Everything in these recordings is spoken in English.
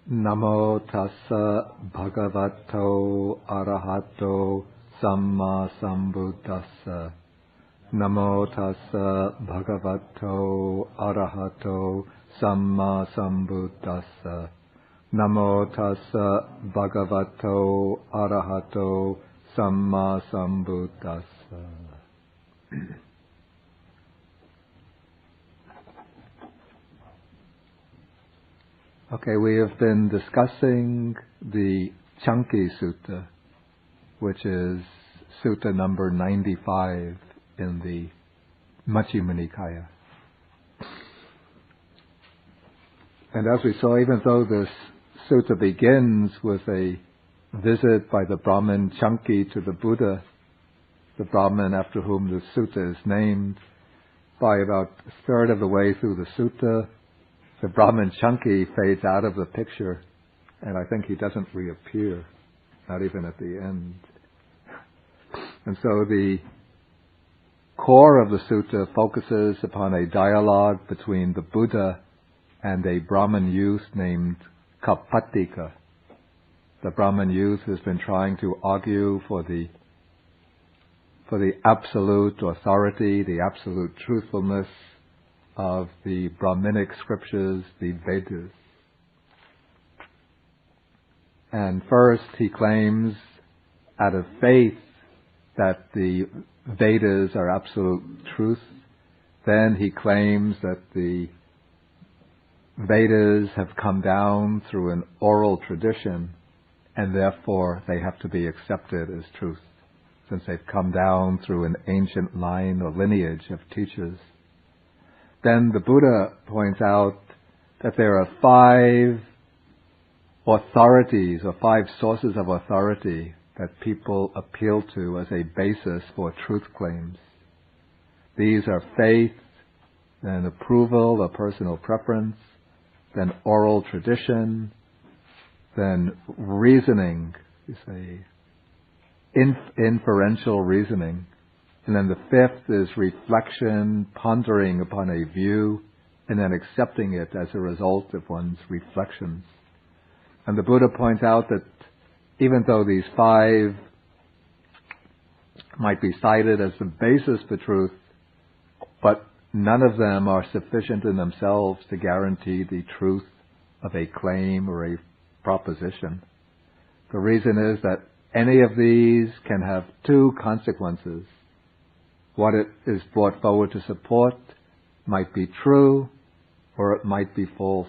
Namo tassa bhagavato arahato samma sambuddhassa. Namo tassa bhagavato arahato samma sambuddhassa. Namo tassa bhagavato arahato samma sambuddhassa. Okay, we have been discussing the Canki Sutta, which is Sutta number 95 in the Majjhima Nikaya. And as we saw, even though this sutta begins with a visit by the Brahmin Canki to the Buddha, the Brahmin after whom the sutta is named, by about a third of the way through the sutta, the Brahmin Canki fades out of the picture, and I think he doesn't reappear, not even at the end. And so the core of the sutta focuses upon a dialogue between the Buddha and a Brahmin youth named Kappatika. The Brahmin youth has been trying to argue for the absolute authority, the absolute truthfulness of the Brahminic scriptures, the Vedas. And first he claims, out of faith, that the Vedas are absolute truth. Then he claims that the Vedas have come down through an oral tradition, and therefore they have to be accepted as truth, since they've come down through an ancient line or lineage of teachers. Then the Buddha points out that there are 5 authorities or 5 sources of authority that people appeal to as a basis for truth claims. These are faith, then approval or personal preference, then oral tradition, then reasoning, you say, inferential reasoning. And then the 5th is reflection, pondering upon a view, and then accepting it as a result of one's reflections. And the Buddha points out that even though these 5 might be cited as the basis for truth, but none of them are sufficient in themselves to guarantee the truth of a claim or a proposition. The reason is that any of these can have 2 consequences. What it is brought forward to support might be true, or it might be false.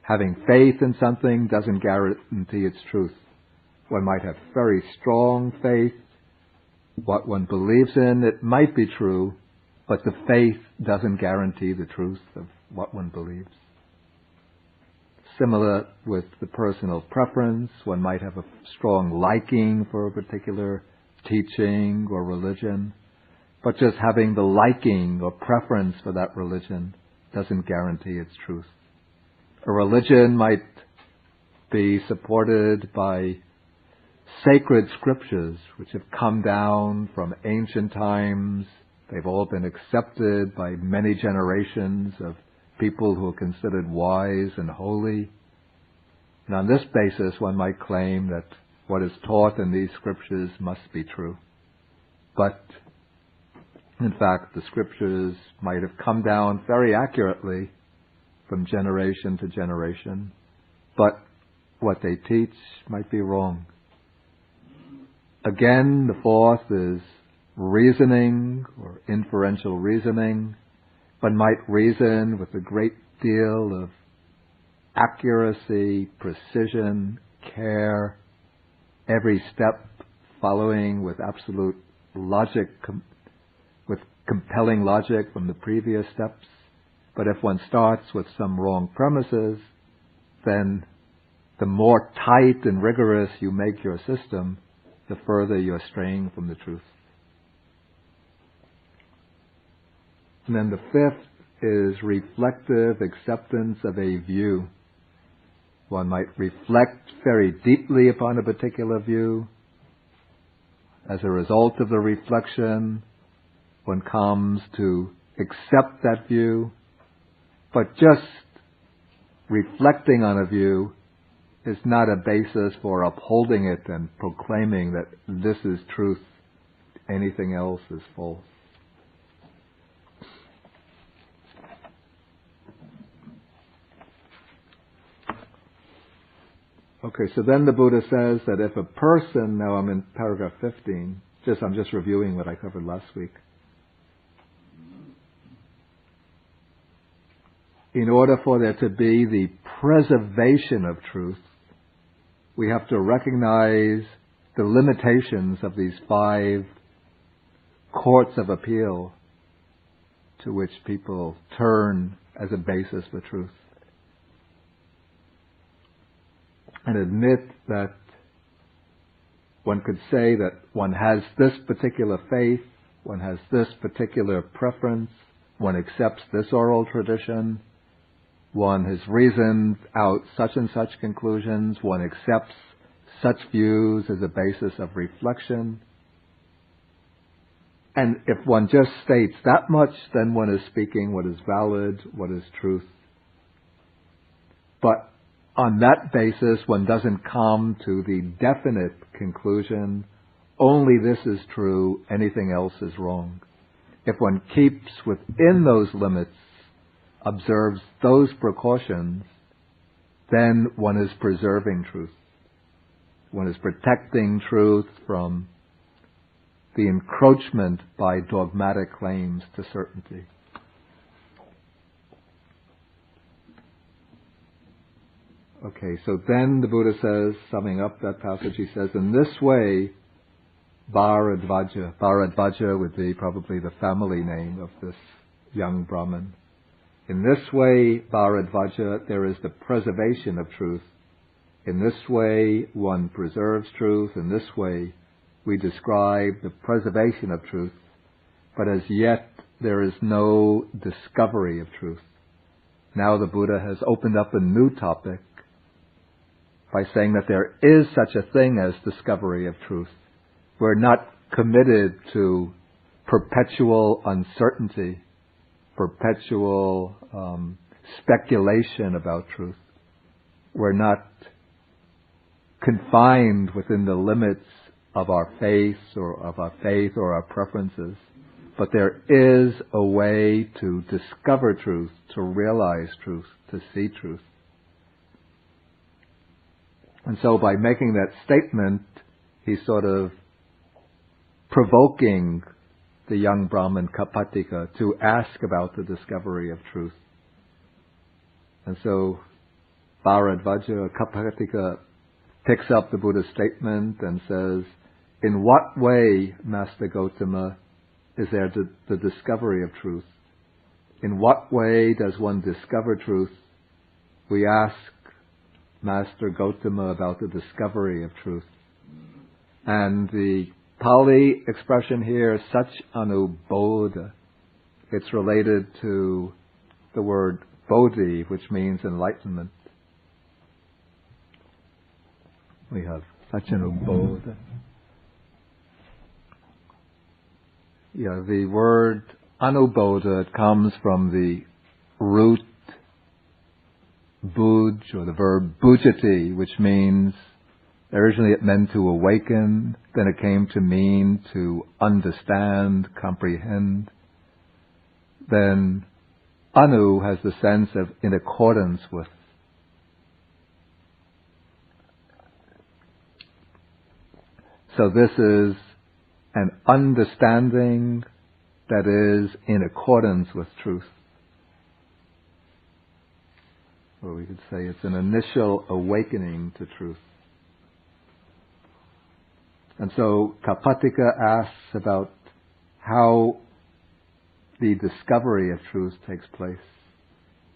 Having faith in something doesn't guarantee its truth. One might have very strong faith. What one believes in, it might be true, but the faith doesn't guarantee the truth of what one believes. Similar with the personal preference, one might have a strong liking for a particular teaching or religion, but just having the liking or preference for that religion doesn't guarantee its truth. A religion might be supported by sacred scriptures which have come down from ancient times. They've all been accepted by many generations of people who are considered wise and holy. And on this basis, one might claim that what is taught in these scriptures must be true. But in fact, the scriptures might have come down very accurately from generation to generation, but what they teach might be wrong. Again, the 4th is reasoning or inferential reasoning. One might reason with a great deal of accuracy, precision, care, every step following with absolute logic, with compelling logic from the previous steps. But if one starts with some wrong premises, then the more tight and rigorous you make your system, the further you're straying from the truth. And then the 5th is reflective acceptance of a view. One might reflect very deeply upon a particular view. As a result of the reflection, one comes to accept that view, but just reflecting on a view is not a basis for upholding it and proclaiming that this is truth, anything else is false. Okay, so then the Buddha says that if a person, now I'm in paragraph 15, I'm just reviewing what I covered last week. In order for there to be the preservation of truth, we have to recognize the limitations of these 5 courts of appeal to which people turn as a basis for truth. And admit that one could say that one has this particular faith, one has this particular preference, one accepts this oral tradition, one has reasoned out such and such conclusions, one accepts such views as a basis of reflection. And if one just states that much, then one is speaking what is valid, what is truth. But on that basis, one doesn't come to the definite conclusion, only this is true, anything else is wrong. If one keeps within those limits, observes those precautions, then one is preserving truth. One is protecting truth from the encroachment by dogmatic claims to certainty. Okay, so then the Buddha says, summing up that passage, he says, in this way, Bharadvaja would be probably the family name of this young Brahmin. In this way, Bharadvaja, there is the preservation of truth. In this way, one preserves truth. In this way, we describe the preservation of truth. But as yet, there is no discovery of truth. Now the Buddha has opened up a new topic by saying that there is such a thing as discovery of truth. We're not committed to perpetual uncertainty, perpetual speculation about truth. We're not confined within the limits of our faith or our preferences. But there is a way to discover truth, to realize truth, to see truth. And so by making that statement, he's sort of provoking the young Brahmin Kappatika to ask about the discovery of truth. And so Bharadvaja, Kappatika, picks up the Buddha's statement and says, in what way, Master Gautama, is there the discovery of truth? In what way does one discover truth? We ask Master Gautama about the discovery of truth. And the Pali expression here is such anubodha. It's related to the word bodhi, which means enlightenment. We have such anubodha. Yeah, the word anubodha comes from the root bhuj, or the verb bhujati, which means, originally it meant to awaken, then it came to mean to understand, comprehend. Then anu has the sense of in accordance with. So this is an understanding that is in accordance with truth. Or we could say it's an initial awakening to truth. And so Kappatika asks about how the discovery of truth takes place.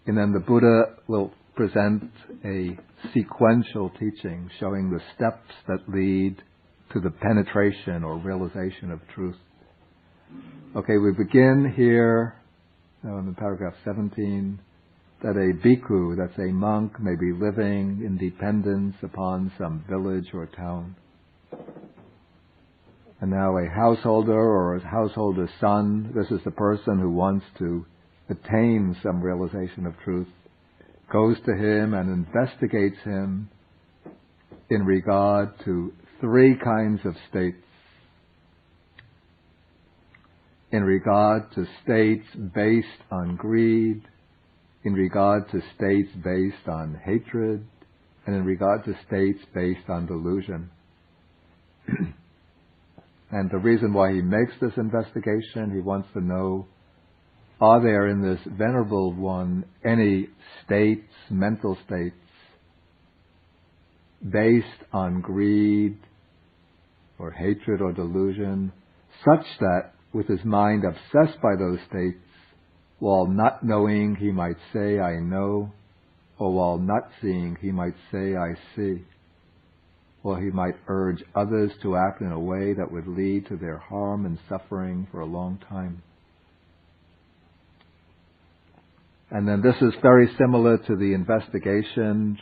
And then the Buddha will present a sequential teaching showing the steps that lead to the penetration or realization of truth. Okay, we begin here, now in paragraph 17, that a bhikkhu, that's a monk, may be living in dependence upon some village or town. And now a householder or a householder's son, this is the person who wants to attain some realization of truth, goes to him and investigates him in regard to three kinds of states. In regard to states based on greed, in regard to states based on hatred, and in regard to states based on delusion. And the reason why he makes this investigation, he wants to know, are there in this Venerable One any states, mental states, based on greed or hatred or delusion, such that with his mind obsessed by those states, while not knowing he might say, I know, or while not seeing he might say, I see, or he might urge others to act in a way that would lead to their harm and suffering for a long time. And then this is very similar to the investigation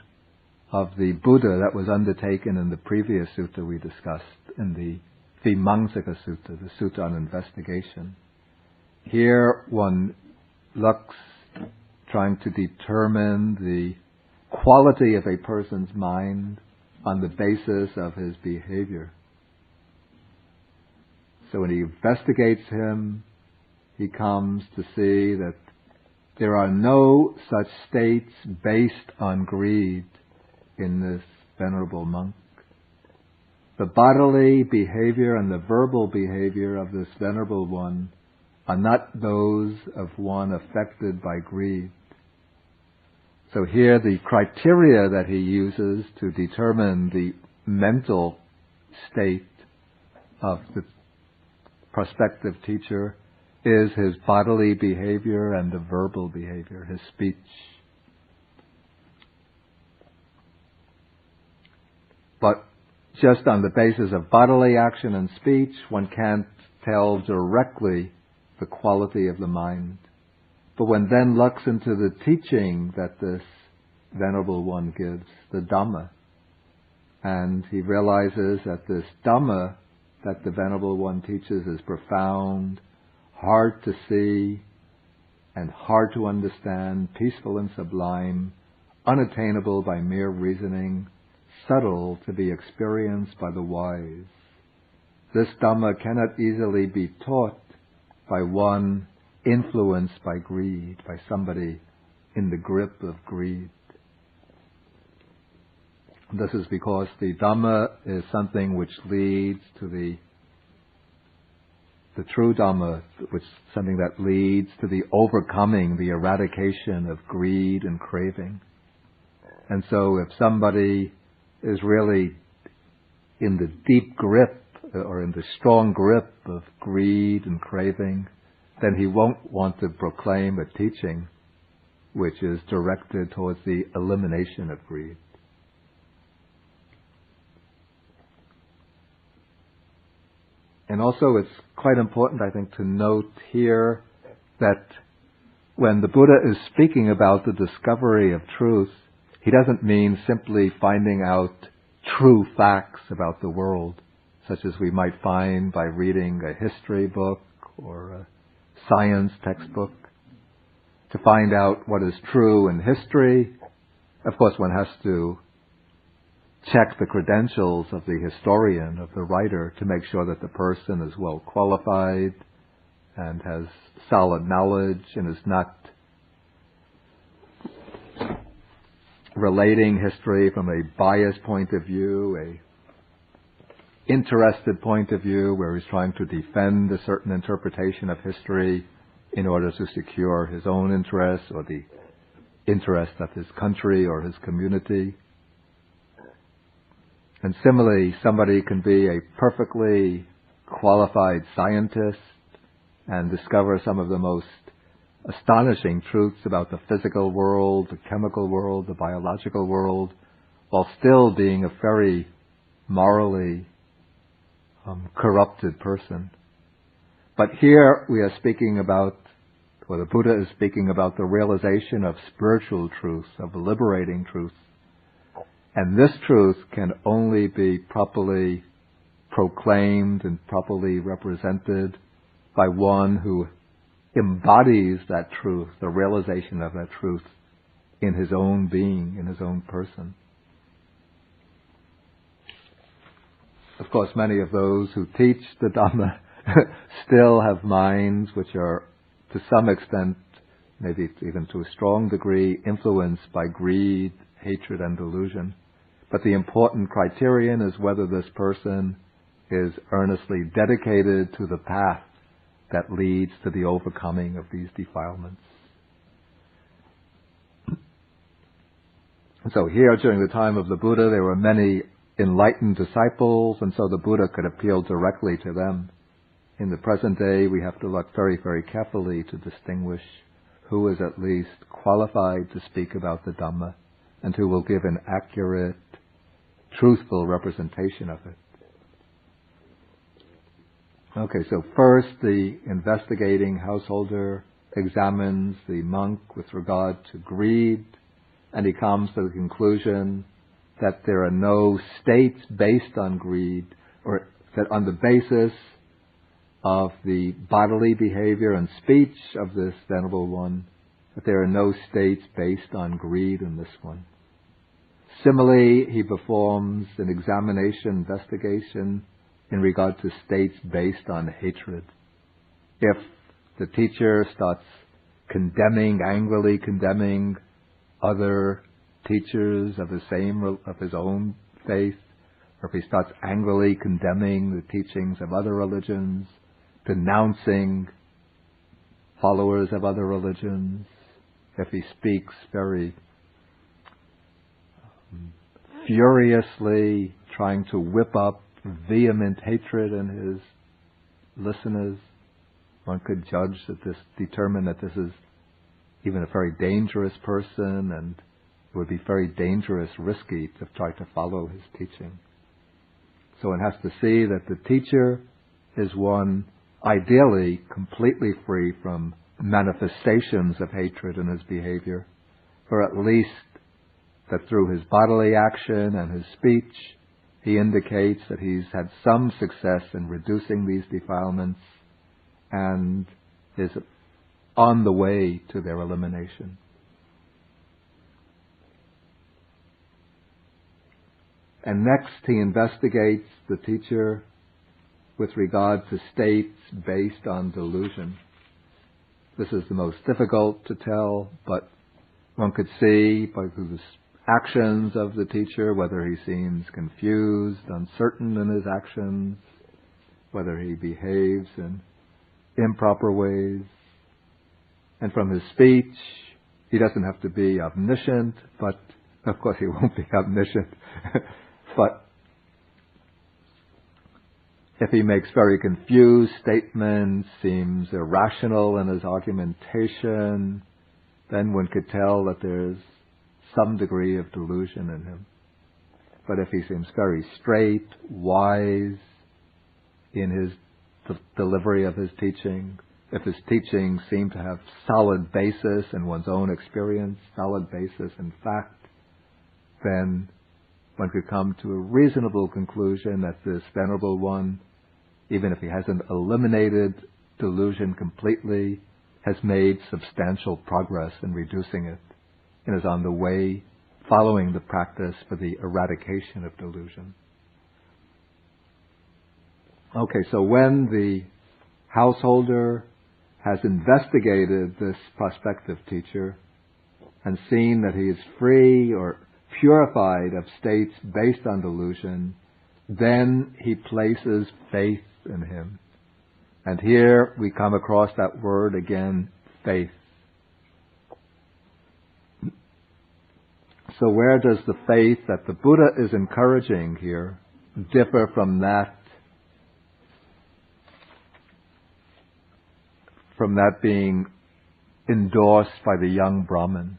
of the Buddha that was undertaken in the previous sutta we discussed, in the Vimamsaka Sutta, the Sutta on investigation. Here one looks, trying to determine the quality of a person's mind on the basis of his behavior. So when he investigates him, he comes to see that there are no such states based on greed in this venerable monk. The bodily behavior and the verbal behavior of this Venerable One are not those of one affected by greed. So here the criteria that he uses to determine the mental state of the prospective teacher is his bodily behavior and the verbal behavior, his speech. But just on the basis of bodily action and speech, one can't tell directly the quality of the mind. But one then looks into the teaching that this Venerable One gives, the Dhamma, and he realizes that this Dhamma that the Venerable One teaches is profound, hard to see, and hard to understand, peaceful and sublime, unattainable by mere reasoning, subtle to be experienced by the wise. This Dhamma cannot easily be taught by one influenced by greed, by somebody in the grip of greed. This is because the Dhamma is something which leads to the true Dhamma, which something that leads to the overcoming, the eradication of greed and craving. And so if somebody is really in the deep grip or in the strong grip of greed and craving, then he won't want to proclaim a teaching which is directed towards the elimination of greed. And also it's quite important, I think, to note here that when the Buddha is speaking about the discovery of truth, he doesn't mean simply finding out true facts about the world, such as we might find by reading a history book or a science textbook. To find out what is true in history, of course one has to check the credentials of the historian, of the writer, to make sure that the person is well qualified and has solid knowledge and is not relating history from a biased point of view, a interested point of view where he's trying to defend a certain interpretation of history in order to secure his own interests or the interests of his country or his community. And similarly, somebody can be a perfectly qualified scientist and discover some of the most astonishing truths about the physical world, the chemical world, the biological world, while still being a very morally corrupted person. But here we are speaking about, or the Buddha is speaking about, the realization of spiritual truth, of liberating truth. And this truth can only be properly proclaimed and properly represented by one who embodies that truth, the realization of that truth, in his own being, in his own person. of course, many of those who teach the Dhamma still have minds which are, to some extent, maybe even to a strong degree, influenced by greed, hatred, and delusion. But the important criterion is whether this person is earnestly dedicated to the path that leads to the overcoming of these defilements. So here, during the time of the Buddha, there were many enlightened disciples, and so the Buddha could appeal directly to them. In the present day, we have to look very, very carefully to distinguish who is at least qualified to speak about the Dhamma and who will give an accurate, truthful representation of it. Okay, so first the investigating householder examines the monk with regard to greed, and he comes to the conclusion that there are no states based on greed, or that on the basis of the bodily behavior and speech of this Venerable One, that there are no states based on greed in this one. Similarly, he performs an investigation in regard to states based on hatred. If the teacher starts angrily condemning other teachers of his own faith, or if he starts angrily condemning the teachings of other religions, denouncing followers of other religions, if he speaks very furiously, trying to whip up vehement hatred in his listeners, one could determine that this is even a very dangerous person, and it would be very risky to try to follow his teaching. So one has to see that the teacher is one ideally completely free from manifestations of hatred in his behavior, or at least that through his bodily action and his speech, he indicates that he's had some success in reducing these defilements and is on the way to their elimination. And next, he investigates the teacher with regard to states based on delusion. This is the most difficult to tell, but one could see by the actions of the teacher whether he seems confused, uncertain in his actions, whether he behaves in improper ways. And from his speech, he doesn't have to be omniscient, but of course he won't be omniscient. But if he makes very confused statements, seems irrational in his argumentation, then one could tell that there's some degree of delusion in him. But if he seems very straight, wise in his delivery of his teaching, if his teachings seem to have solid basis in one's own experience, solid basis in fact, then one could come to a reasonable conclusion that this Venerable One, even if he hasn't eliminated delusion completely, has made substantial progress in reducing it and is on the way following the practice for the eradication of delusion. Okay, so when the householder has investigated this prospective teacher and seen that he is free or purified of states based on delusion, then he places faith in him. And here we come across that word again, faith. So where does the faith that the Buddha is encouraging here differ from that being endorsed by the young Brahmin?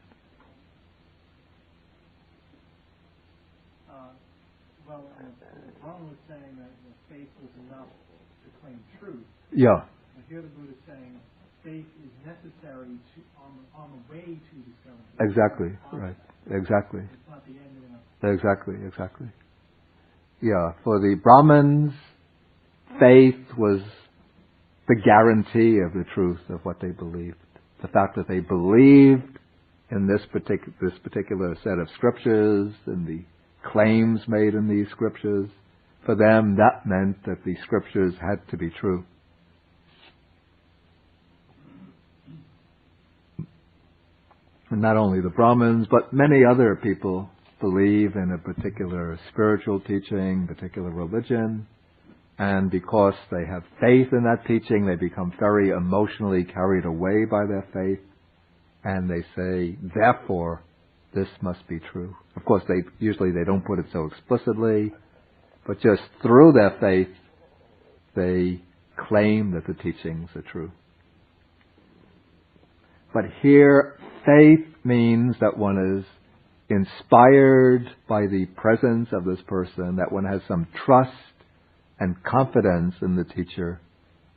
Well, the Brahmin was saying that faith was enough to claim truth. Yeah. But here the Buddha is saying faith is necessary on the way to discovering. Exactly, right. Exactly. It's not the end of it. Exactly. Yeah, for the Brahmins, faith was the guarantee of the truth of what they believed. The fact that they believed in this particular set of scriptures, in the claims made in these scriptures, For them, that meant that the scriptures had to be true. And not only the Brahmins, but many other people believe in a particular spiritual teaching, particular religion, and because they have faith in that teaching, they become very emotionally carried away by their faith, and they say, therefore, this must be true. Of course, usually they don't put it so explicitly, but just through their faith, they claim that the teachings are true. But here, faith means that one is inspired by the presence of this person, that one has some trust and confidence in the teacher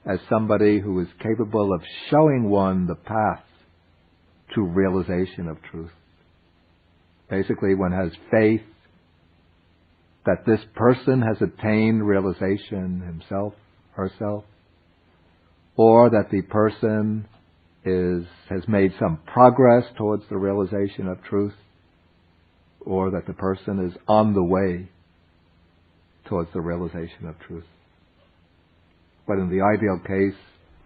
as somebody who is capable of showing one the path to realization of truth. Basically, one has faith that this person has attained realization himself, herself, or that the person has made some progress towards the realization of truth, or that the person is on the way towards the realization of truth. But in the ideal case,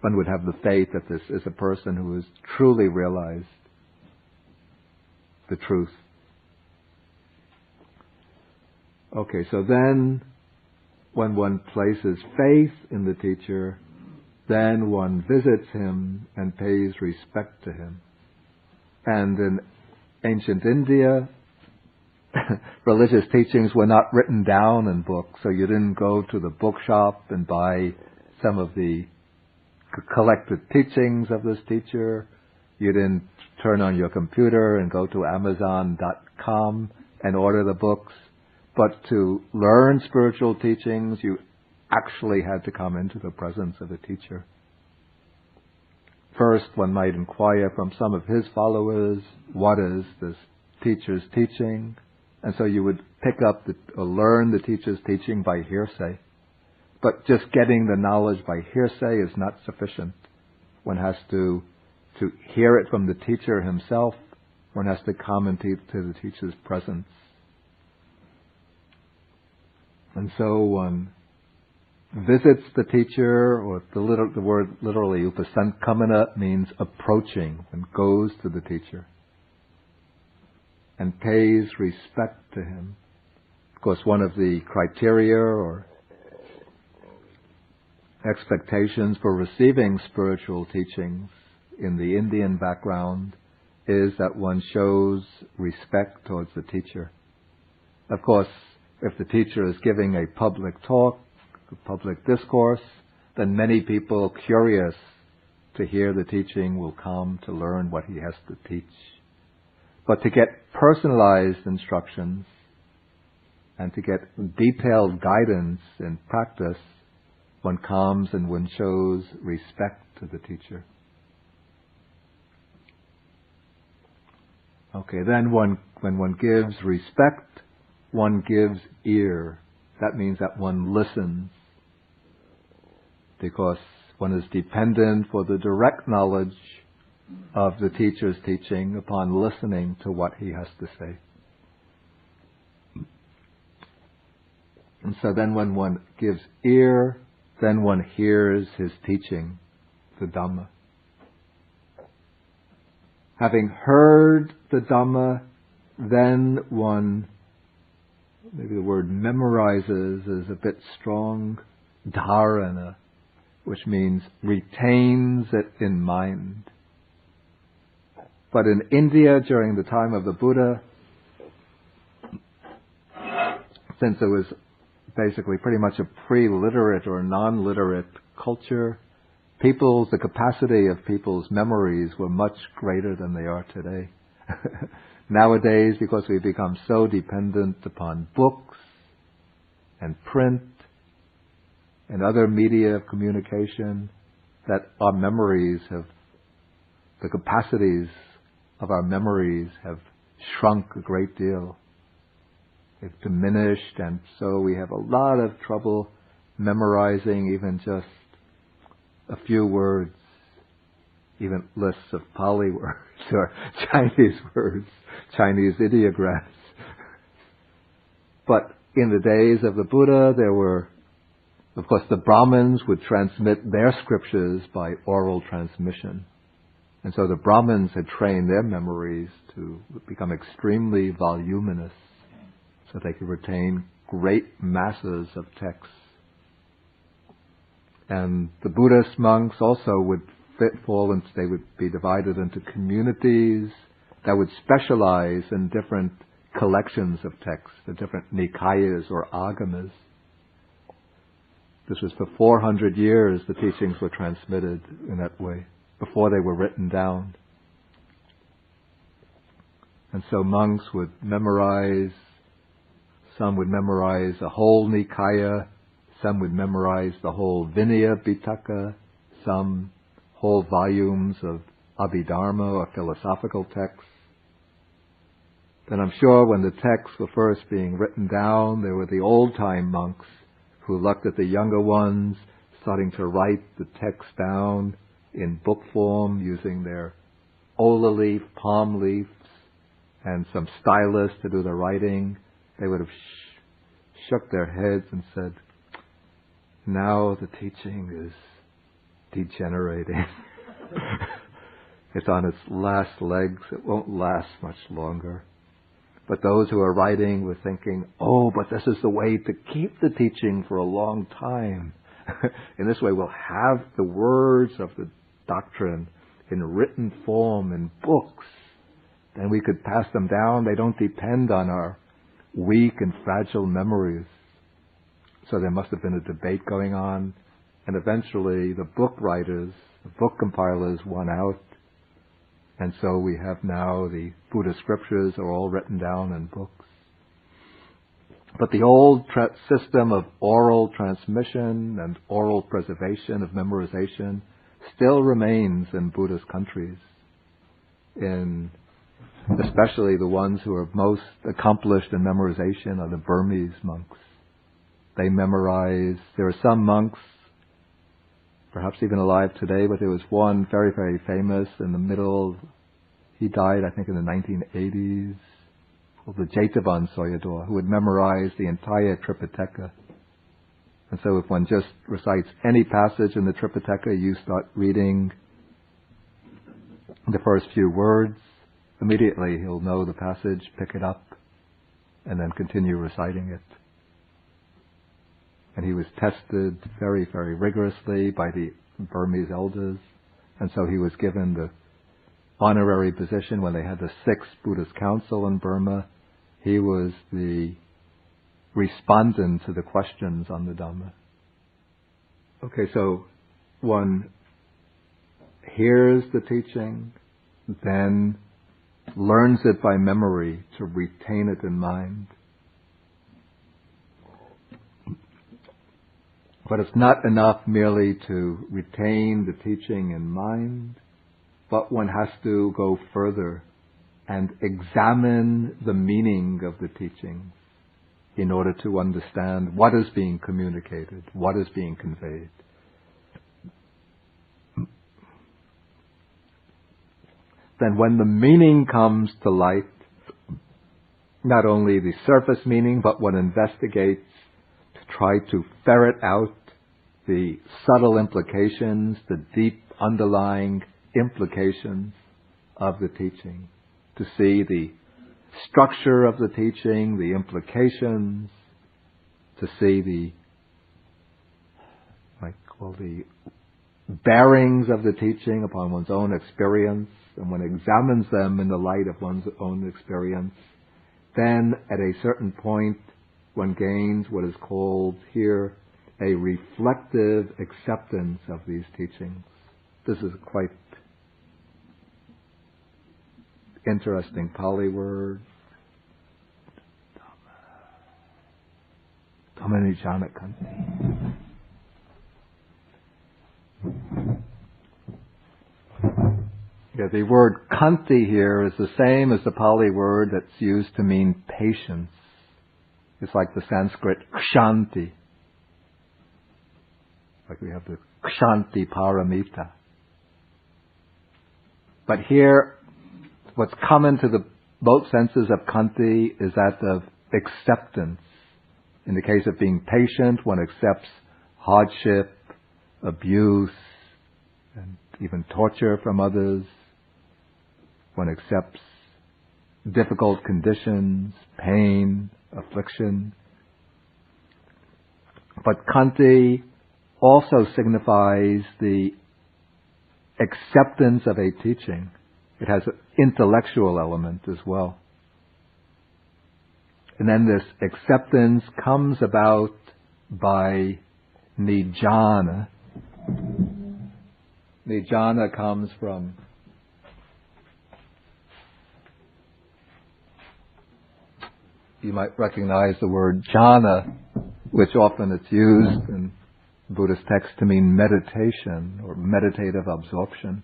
one would have the faith that this is a person who has truly realized the truth. Okay, so then when one places faith in the teacher, then one visits him and pays respect to him. And in ancient India, religious teachings were not written down in books, so you didn't go to the bookshop and buy some of the collected teachings of this teacher. You didn't turn on your computer and go to Amazon.com and order the books. But to learn spiritual teachings, you actually had to come into the presence of a teacher. First, one might inquire from some of his followers, what is this teacher's teaching? And so you would pick up or learn the teacher's teaching by hearsay. But just getting the knowledge by hearsay is not sufficient. One has to hear it from the teacher himself. One has to come into the teacher's presence. And so one visits the teacher, or the word literally upasankamana means approaching, and goes to the teacher and pays respect to him. Of course, one of the criteria or expectations for receiving spiritual teachings in the Indian background is that one shows respect towards the teacher. Of course, if the teacher is giving a public talk, a public discourse, then many people curious to hear the teaching will come to learn what he has to teach. But to get personalized instructions and to get detailed guidance in practice, one comes and one shows respect to the teacher. Okay, then when one gives respect, one gives ear. That means that one listens, because one is dependent for the direct knowledge of the teacher's teaching upon listening to what he has to say. And so then when one gives ear, then one hears his teaching, the Dhamma. Having heard the Dhamma, then one, maybe the word memorizes is a bit strong, dharana, which means retains it in mind. But in India, during the time of the Buddha, since it was basically pretty much a pre-literate or non-literate culture, the capacity of people's memories were much greater than they are today. Nowadays, because we've become so dependent upon books and print and other media of communication, that our the capacities of our memories have shrunk a great deal. They've diminished, and so we have a lot of trouble memorizing even just a few words, even lists of Pali words or Chinese words, Chinese ideograms. But in the days of the Buddha, there were, of course, the Brahmins would transmit their scriptures by oral transmission. And so the Brahmins had trained their memories to become extremely voluminous so they could retain great masses of texts. And the Buddhist monks also would fall into, they would be divided into communities that would specialize in different collections of texts, the different nikayas or agamas. This was for 400 years the teachings were transmitted in that way, before they were written down. And so monks would memorize, some would memorize a whole nikaya, some would memorize the whole Vinaya Pitaka, some whole volumes of Abhidharma or philosophical texts. Then I'm sure when the texts were first being written down, there were the old-time monks who looked at the younger ones starting to write the text down in book form using their ola leaf, palm leaves, and some stylus to do the writing. They would have shook their heads and said, now the teaching is degenerating. It's on its last legs. It won't last much longer. But those who are writing were thinking, oh, but this is the way to keep the teaching for a long time. In this way we'll have the words of the doctrine in written form in books. Then we could pass them down. They don't depend on our weak and fragile memories. So there must have been a debate going on. And eventually the book writers, the book compilers won out. And so we have now the Buddha scriptures are all written down in books. But the old system of oral transmission and oral preservation of memorization still remains in Buddhist countries, in especially the ones who are most accomplished in memorization are the Burmese monks. They memorize. There are some monks, perhaps even alive today, but there was one very, very famous in the middle. He died, I think, in the 1980s, called the Jetavan Soyador, who would memorize the entire Tripitaka. And so if one just recites any passage in the Tripitaka, you start reading the first few words, immediately he'll know the passage, pick it up, and then continue reciting it. And he was tested very, very rigorously by the Burmese elders. And so he was given the honorary position when they had the 6th Buddhist Council in Burma. He was the respondent to the questions on the Dhamma. Okay, so one hears the teaching, then learns it by memory to retain it in mind. But it's not enough merely to retain the teaching in mind, but one has to go further and examine the meaning of the teachings in order to understand what is being communicated, what is being conveyed. Then when the meaning comes to light, not only the surface meaning, but one investigates to try to ferret out the subtle implications, the deep underlying implications of the teaching, to see the structure of the teaching, the implications, to see the bearings of the teaching upon one's own experience, and one examines them in the light of one's own experience. Then, at a certain point, one gains what is called here a reflective acceptance of these teachings. This is a quite interesting Pali word. Dhamma Canki. Yeah, the word Kanti here is the same as the Pali word that's used to mean patience. It's like the Sanskrit kshanti. Like we have the kshanti paramita. But here, what's common to the both senses of Kanti is that of acceptance, In the case of being patient, one accepts hardship, abuse, and even torture from others. One accepts difficult conditions, pain, affliction. But Canki also signifies the acceptance of a teaching. It has an intellectual element as well. And then this acceptance comes about by nijjhana. Nijjhana comes from you might recognize the word jhana, which often it's used in Buddhist texts to mean meditation or meditative absorption.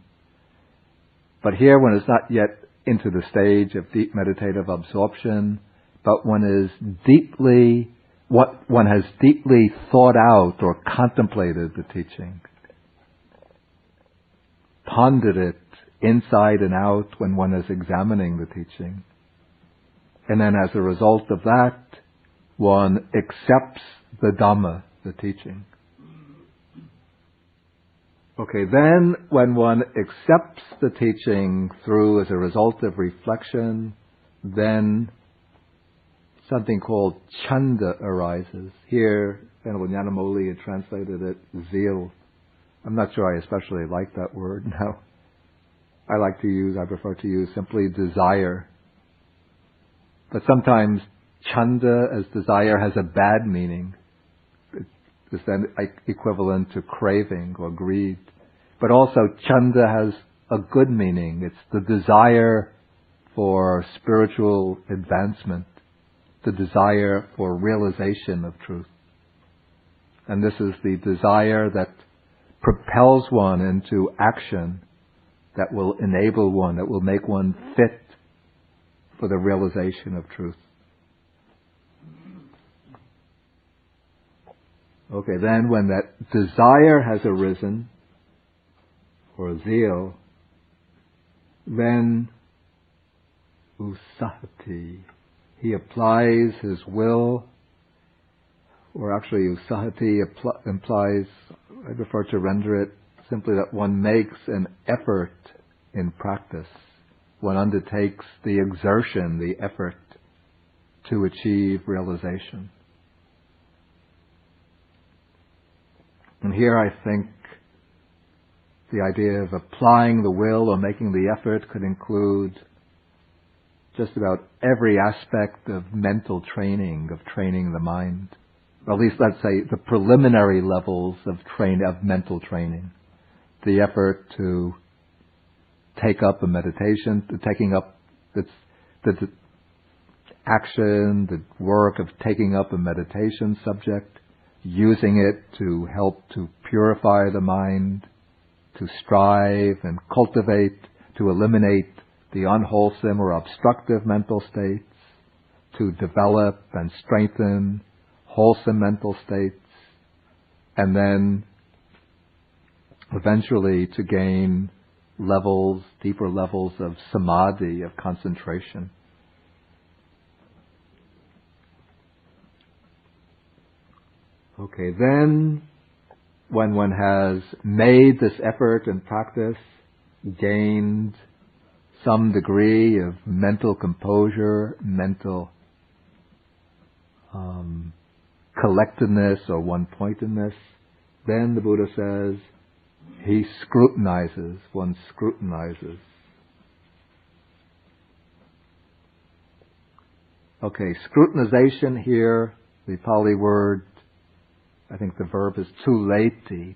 But here one is not yet into the stage of deep meditative absorption, but one has deeply thought out or contemplated the teaching, pondered it inside and out when one is examining the teaching. And then as a result of that, one accepts the Dhamma, the teaching. Okay, then when one accepts the teaching through as a result of reflection, then something called chanda arises. Here, Venerable Nyanamoli had translated it zeal. I'm not sure I especially like that word now. I prefer to use simply desire. But sometimes chanda as desire has a bad meaning. It's then equivalent to craving or greed. But also chanda has a good meaning. It's the desire for spiritual advancement, the desire for realization of truth. And this is the desire that propels one into action, that will enable one, that will make one fit for the realization of truth. Okay, then when that desire has arisen, or zeal, then usahati, he applies his will, or actually usahati implies, I prefer to render it simply that one makes an effort in practice. One undertakes the exertion, the effort to achieve realization. And here I think the idea of applying the will or making the effort could include just about every aspect of mental training, of training the mind. Or at least let's say the preliminary levels of mental training. The effort to take up a meditation, the action, the work of taking up a meditation subject, using it to help to purify the mind, to strive and cultivate, to eliminate the unwholesome or obstructive mental states, to develop and strengthen wholesome mental states, and then eventually to gain deeper levels of samadhi, of concentration. Okay, then when one has made this effort and practice, gained some degree of mental composure, mental collectedness or one-pointedness, then the Buddha says, one scrutinizes. Okay, scrutinization here, the Pali word, I think the verb is tuleti.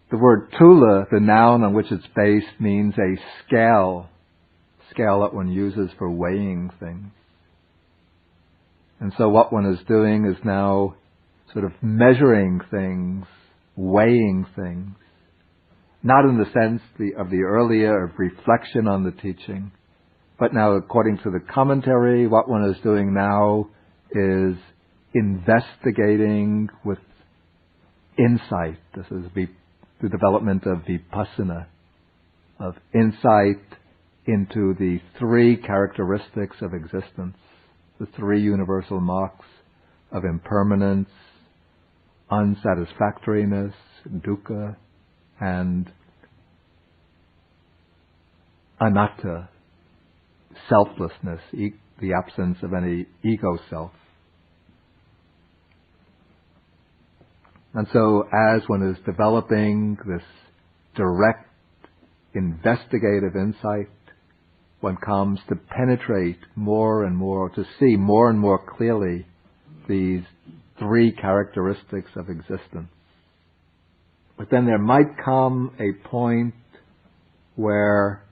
The word tula, the noun on which it's based, means a scale that one uses for weighing things. And so what one is doing is now sort of measuring things, weighing things, not in the sense of the earlier of reflection on the teaching, but now according to the commentary, what one is doing now is investigating with insight. This is the development of vipassana, of insight into the three characteristics of existence, the three universal marks of impermanence, unsatisfactoriness, dukkha, and anatta, selflessness, the absence of any ego self. And so as one is developing this direct investigative insight, one comes to penetrate more and more, to see more and more clearly these three characteristics of existence. But then there might come a point where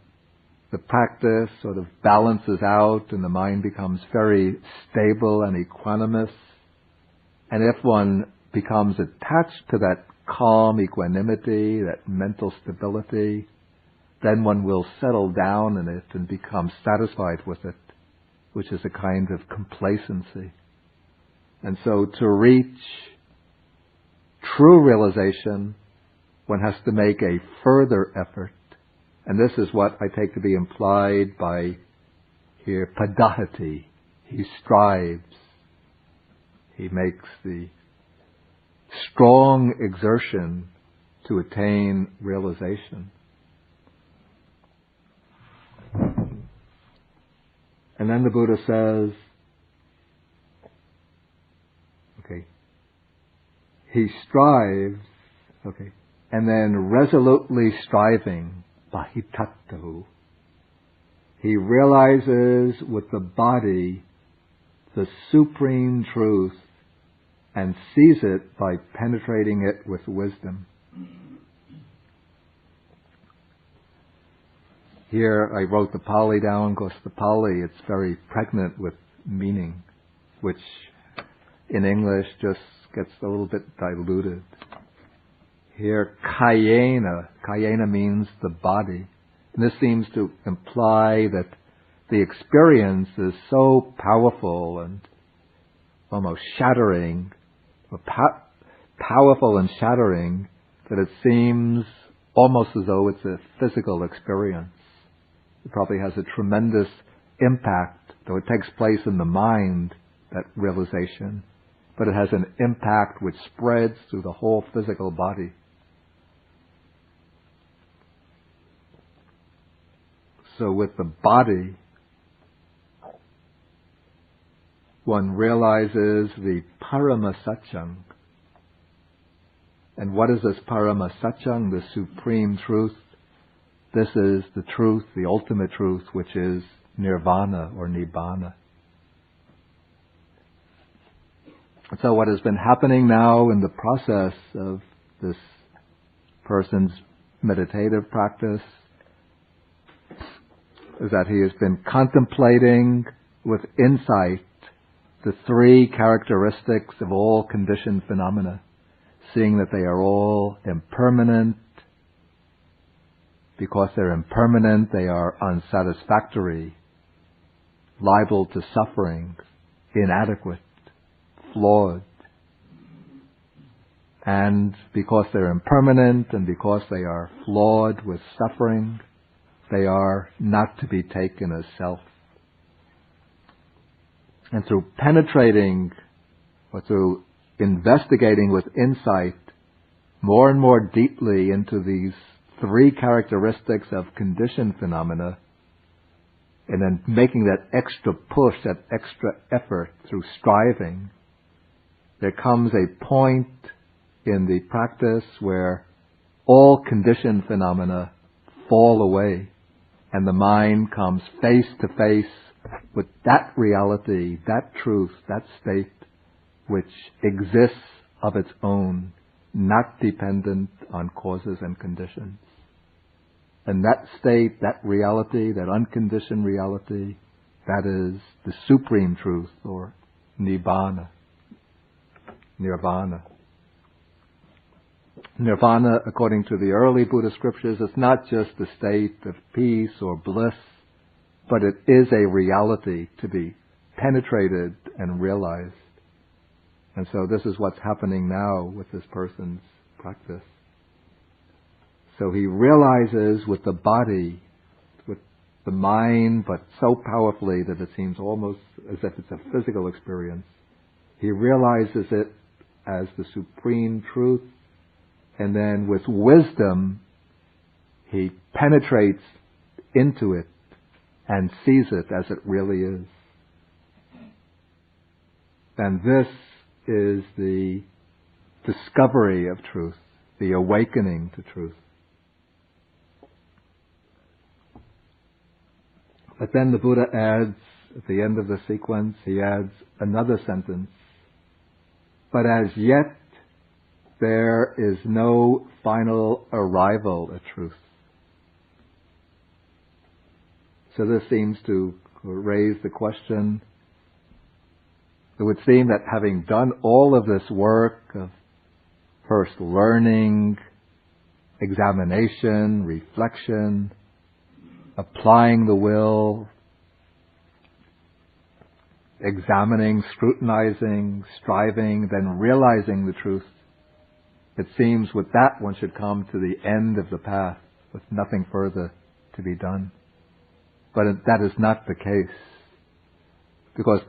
the practice sort of balances out and the mind becomes very stable and equanimous. And if one becomes attached to that calm equanimity, that mental stability, then one will settle down in it and become satisfied with it, which is a kind of complacency. And so to reach true realization, one has to make a further effort. And this is what I take to be implied by here, padahati. He strives. He makes the strong exertion to attain realization. And then the Buddha says, he strives, and then resolutely striving, bahitattahu, he realizes with the body the supreme truth and sees it by penetrating it with wisdom. Here I wrote the Pali down because the Pali, it's very pregnant with meaning, which in English just gets a little bit diluted. Here, kayena means the body. And this seems to imply that the experience is so powerful and almost shattering, powerful and shattering, that it seems almost as though it's a physical experience. It probably has a tremendous impact, though it takes place in the mind, that realization, but it has an impact which spreads through the whole physical body. So with the body, one realizes the parama satyang. And what is this parama satyang, the supreme truth? This is the truth, the ultimate truth, which is nirvana or nibbana. And so what has been happening now in the process of this person's meditative practice is that he has been contemplating with insight the three characteristics of all conditioned phenomena, seeing that they are all impermanent. Because they're impermanent, they are unsatisfactory, liable to suffering, inadequate, flawed. And because they're impermanent and because they are flawed with suffering, they are not to be taken as self. And through penetrating or through investigating with insight more and more deeply into these three characteristics of conditioned phenomena, and then making that extra push, that extra effort through striving, there comes a point in the practice where all conditioned phenomena fall away and the mind comes face to face with that reality, that truth, that state which exists of its own, not dependent on causes and conditions. And that state, that reality, that unconditioned reality, that is the supreme truth, or nibbana, nirvana. Nirvana, according to the early Buddhist scriptures, is not just a state of peace or bliss, but it is a reality to be penetrated and realized. And so this is what's happening now with this person's practice. So he realizes with the body, with the mind, but so powerfully that it seems almost as if it's a physical experience. He realizes it as the supreme truth, and then with wisdom, he penetrates into it and sees it as it really is. And this is the discovery of truth, the awakening to truth. But then the Buddha adds, at the end of the sequence, he adds another sentence. But as yet, there is no final arrival at truth. So this seems to raise the question. It would seem that having done all of this work of first learning, examination, reflection, applying the will, examining, scrutinizing, striving, then realizing the truth, it seems with that one should come to the end of the path with nothing further to be done. But that is not the case. Because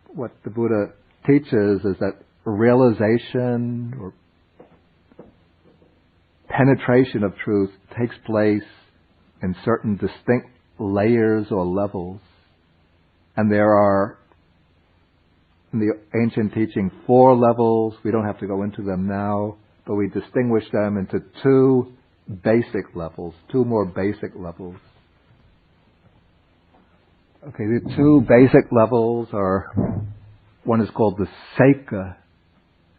what the Buddha teaches is that realization or penetration of truth takes place in certain distinct layers or levels. And there are, in the ancient teaching, 4 levels. We don't have to go into them now, but we distinguish them into 2 basic levels, 2 more basic levels. Okay, the 2 basic levels are, one is called the Seika,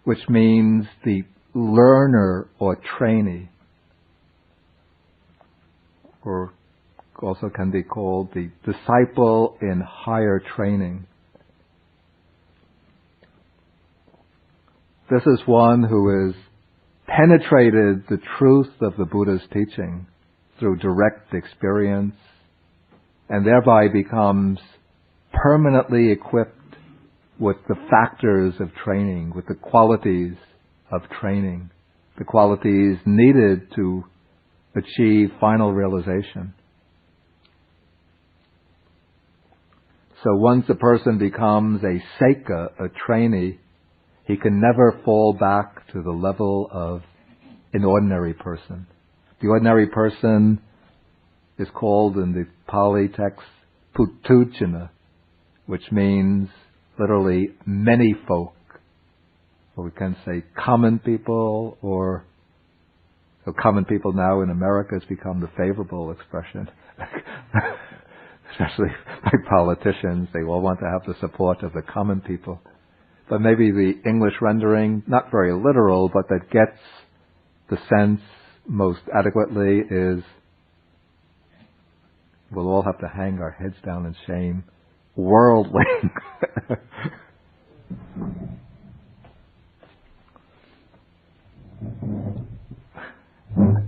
which means the learner or trainee, or also can be called the disciple in higher training. This is one who has penetrated the truth of the Buddha's teaching through direct experience, and thereby becomes permanently equipped with the factors of training, with the qualities of training, the qualities needed to achieve final realization. So once a person becomes a Seika, a trainee, he can never fall back to the level of an ordinary person. The ordinary person is called in the Pali text Putujana, which means literally many folk, or we can say common people, or so common people now in America has become the favorable expression. Especially by politicians, they all want to have the support of the common people. But maybe the English rendering, not very literal, but that gets the sense most adequately is, we'll all have to hang our heads down in shame, worldling.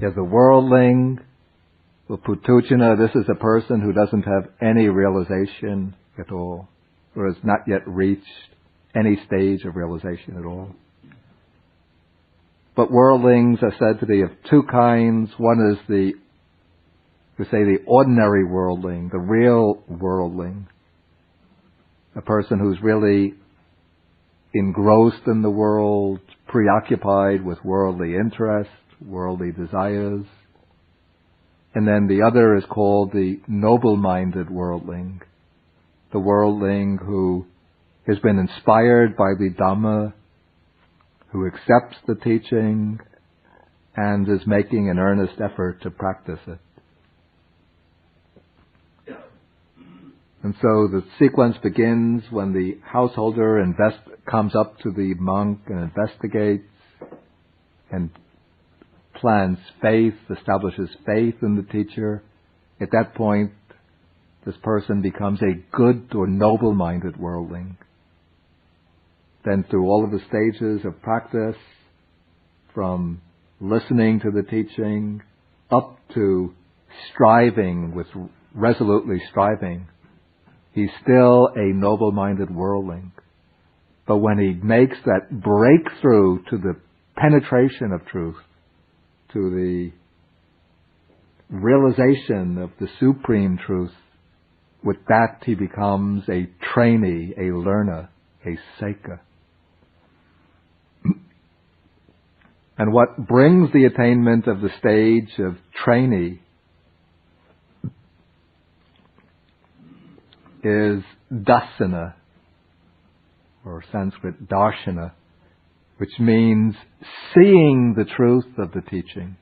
Yeah, the worldling, the Putujana, this is a person who doesn't have any realization at all, or has not yet reached any stage of realization at all. But worldlings are said to be of 2 kinds. One is the ordinary worldling, the real worldling, a person who's really engrossed in the world, preoccupied with worldly interests, worldly desires. And then the other is called the noble-minded worldling, the worldling who has been inspired by the Dhamma, who accepts the teaching and is making an earnest effort to practice it. And so the sequence begins when the householder comes up to the monk and investigates and plants faith, establishes faith in the teacher. At that point, this person becomes a good or noble-minded worldling. Then through all of the stages of practice, from listening to the teaching up to striving, resolutely striving, he's still a noble-minded worldling. But when he makes that breakthrough to the penetration of truth, to the realization of the supreme truth, with that he becomes a trainee, a learner, a seika. And what brings the attainment of the stage of trainee is dasana, or Sanskrit darshana, which means seeing the truth of the teaching.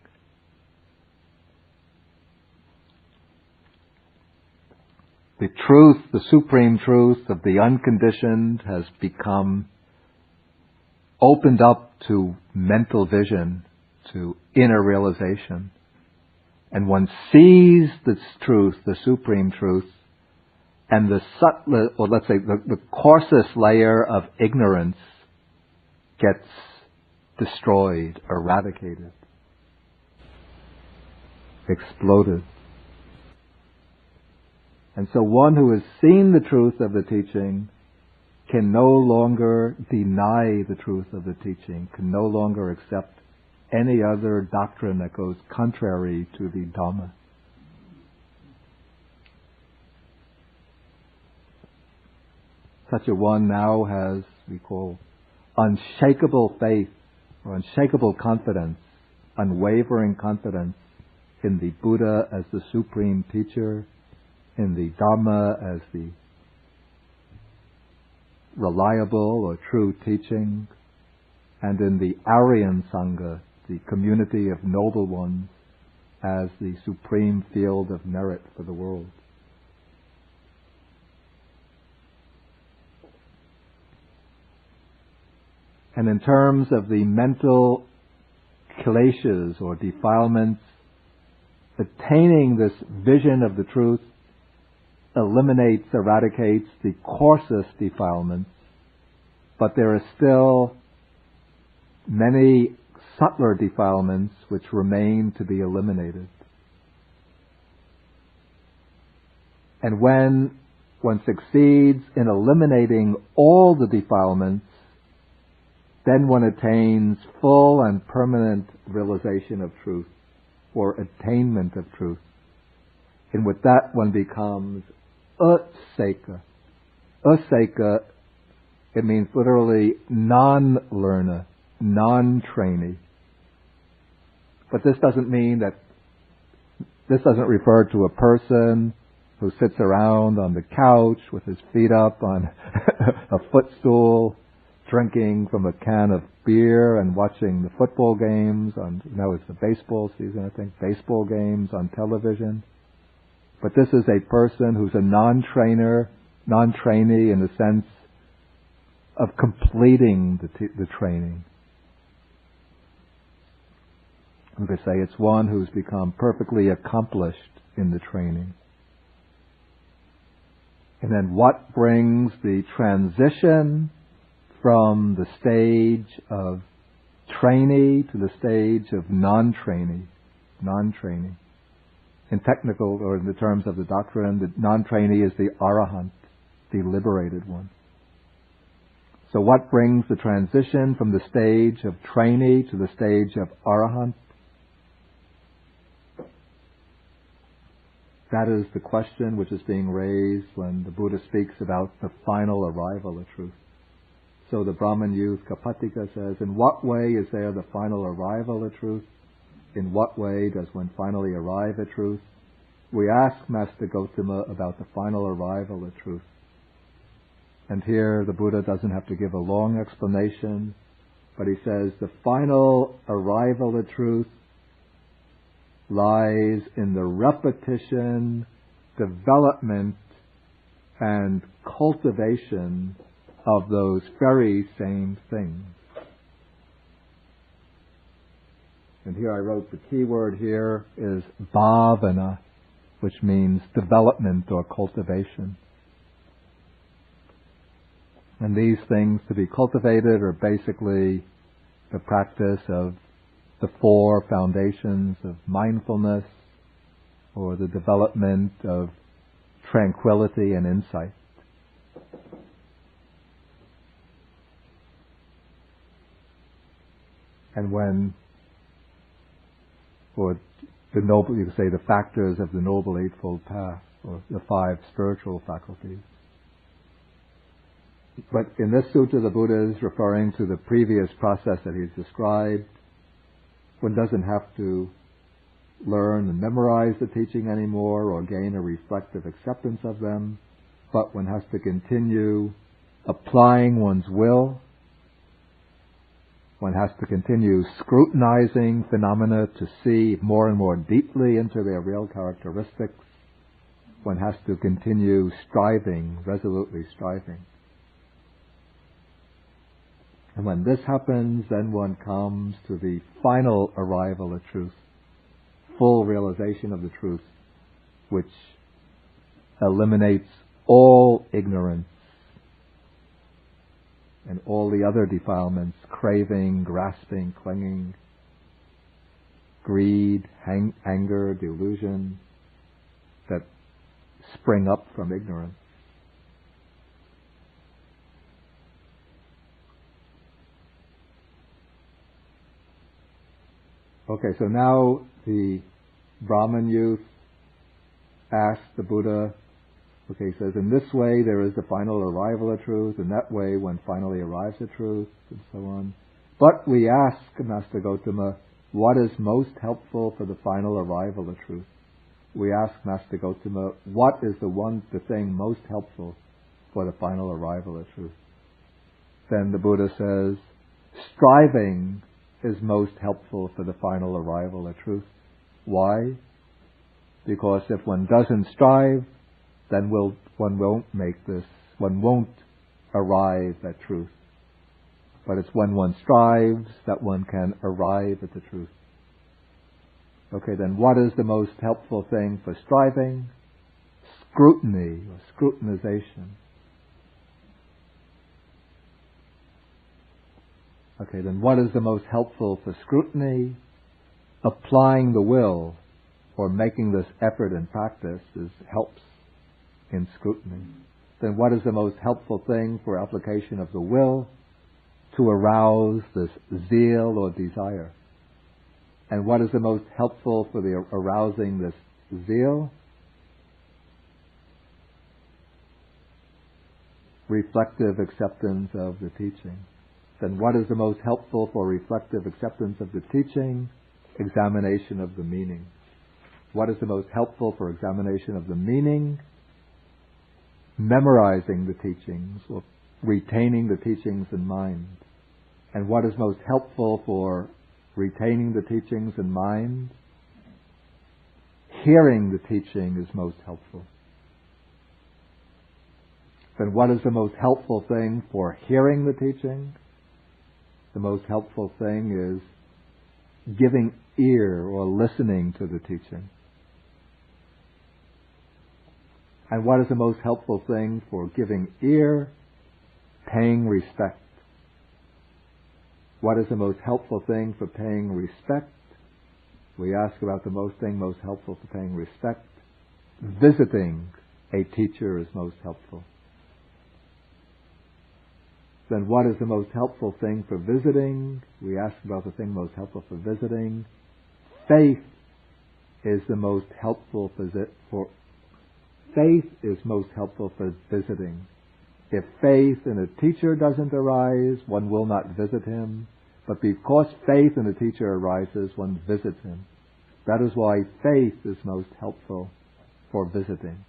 The truth, the supreme truth of the unconditioned has become opened up to mental vision, to inner realization. And one sees this truth, the supreme truth, and the subtle, or let's say the coarsest layer of ignorance gets destroyed, eradicated, exploded. And so one who has seen the truth of the teaching can no longer deny the truth of the teaching, can no longer accept any other doctrine that goes contrary to the Dhamma. Such a one now has, we call, unshakable faith or unshakable confidence, unwavering confidence in the Buddha as the supreme teacher, in the Dhamma as the reliable or true teaching, and in the Aryan Sangha, the community of noble ones, as the supreme field of merit for the world. And in terms of the mental kleshas or defilements, attaining this vision of the truth eliminates, eradicates the coarsest defilements, but there are still many subtler defilements which remain to be eliminated. And when one succeeds in eliminating all the defilements, then one attains full and permanent realization of truth, or attainment of truth. And with that one becomes a seika. A seika, it means literally non-learner, non-trainee. But this doesn't mean that, this doesn't refer to a person who sits around on the couch with his feet up on a footstool, drinking from a can of beer and watching the football games on, now it's the baseball season, I think, baseball games on television. But this is a person who's a non-trainer, non-trainee in the sense of completing the training. We could say it's one who's become perfectly accomplished in the training. And then what brings the transition from the stage of trainee to the stage of non-trainee? In technical, or in the terms of the doctrine, the non-trainee is the arahant, the liberated one. So what brings the transition from the stage of trainee to the stage of arahant? That is the question which is being raised when the Buddha speaks about the final arrival of truth. So the Brahmin youth Kapattika says, in what way is there the final arrival of truth? In what way does one finally arrive at truth? We ask Master Gotama about the final arrival of truth. And here the Buddha doesn't have to give a long explanation, but he says the final arrival of truth lies in the repetition, development, and cultivation of those very same things. And here I wrote the key word here is bhavana, which means development or cultivation. And these things to be cultivated are basically the practice of the four foundations of mindfulness, or the development of tranquility and insight. And when, or the noble, you could say, the factors of the Noble Eightfold Path, or the 5 spiritual faculties. But in this sutta, the Buddha is referring to the previous process that he's described. One doesn't have to learn and memorize the teaching anymore or gain a reflective acceptance of them, but one has to continue applying one's will. One has to continue scrutinizing phenomena to see more and more deeply into their real characteristics. One has to continue striving, resolutely striving. And when this happens, then one comes to the final arrival at truth, full realization of the truth, which eliminates all ignorance and all the other defilements, craving, grasping, clinging, greed, anger, delusion, that spring up from ignorance. Okay, so now the Brahmin youth asked the Buddha, okay, he says, in this way there is the final arrival at truth, in that way one finally arrives at truth, and so on. But we ask, Master Gotama, what is most helpful for the final arrival at truth? We ask Master Gotama, what is the thing most helpful for the final arrival at truth? Then the Buddha says, striving is most helpful for the final arrival at truth. Why? Because if one doesn't strive, then one won't arrive at truth. But it's when one strives that one can arrive at the truth. Okay, then what is the most helpful thing for striving? Scrutiny, or scrutinization. Okay, then what is the most helpful for scrutiny? Applying the will, or making this effort and practice helps in scrutiny. Then what is the most helpful thing for application of the will? To arouse this zeal or desire. And what is the most helpful for the arousing this zeal? Reflective acceptance of the teaching. Then what is the most helpful for reflective acceptance of the teaching? Examination of the meaning. What is the most helpful for examination of the meaning? Memorizing the teachings, or retaining the teachings in mind. And what is most helpful for retaining the teachings in mind? Hearing the teaching is most helpful. Then what is the most helpful thing for hearing the teaching? The most helpful thing is giving ear or listening to the teaching. And what is the most helpful thing for giving ear? Paying respect. What is the most helpful thing for paying respect? We ask about the most helpful for paying respect. Visiting a teacher is most helpful. Then what is the most helpful thing for visiting? We ask about the thing most helpful for visiting. Faith is the most helpful faith is most helpful for visiting. If faith in a teacher doesn't arise, one will not visit him. But because faith in a teacher arises, one visits him. That is why faith is most helpful for visiting.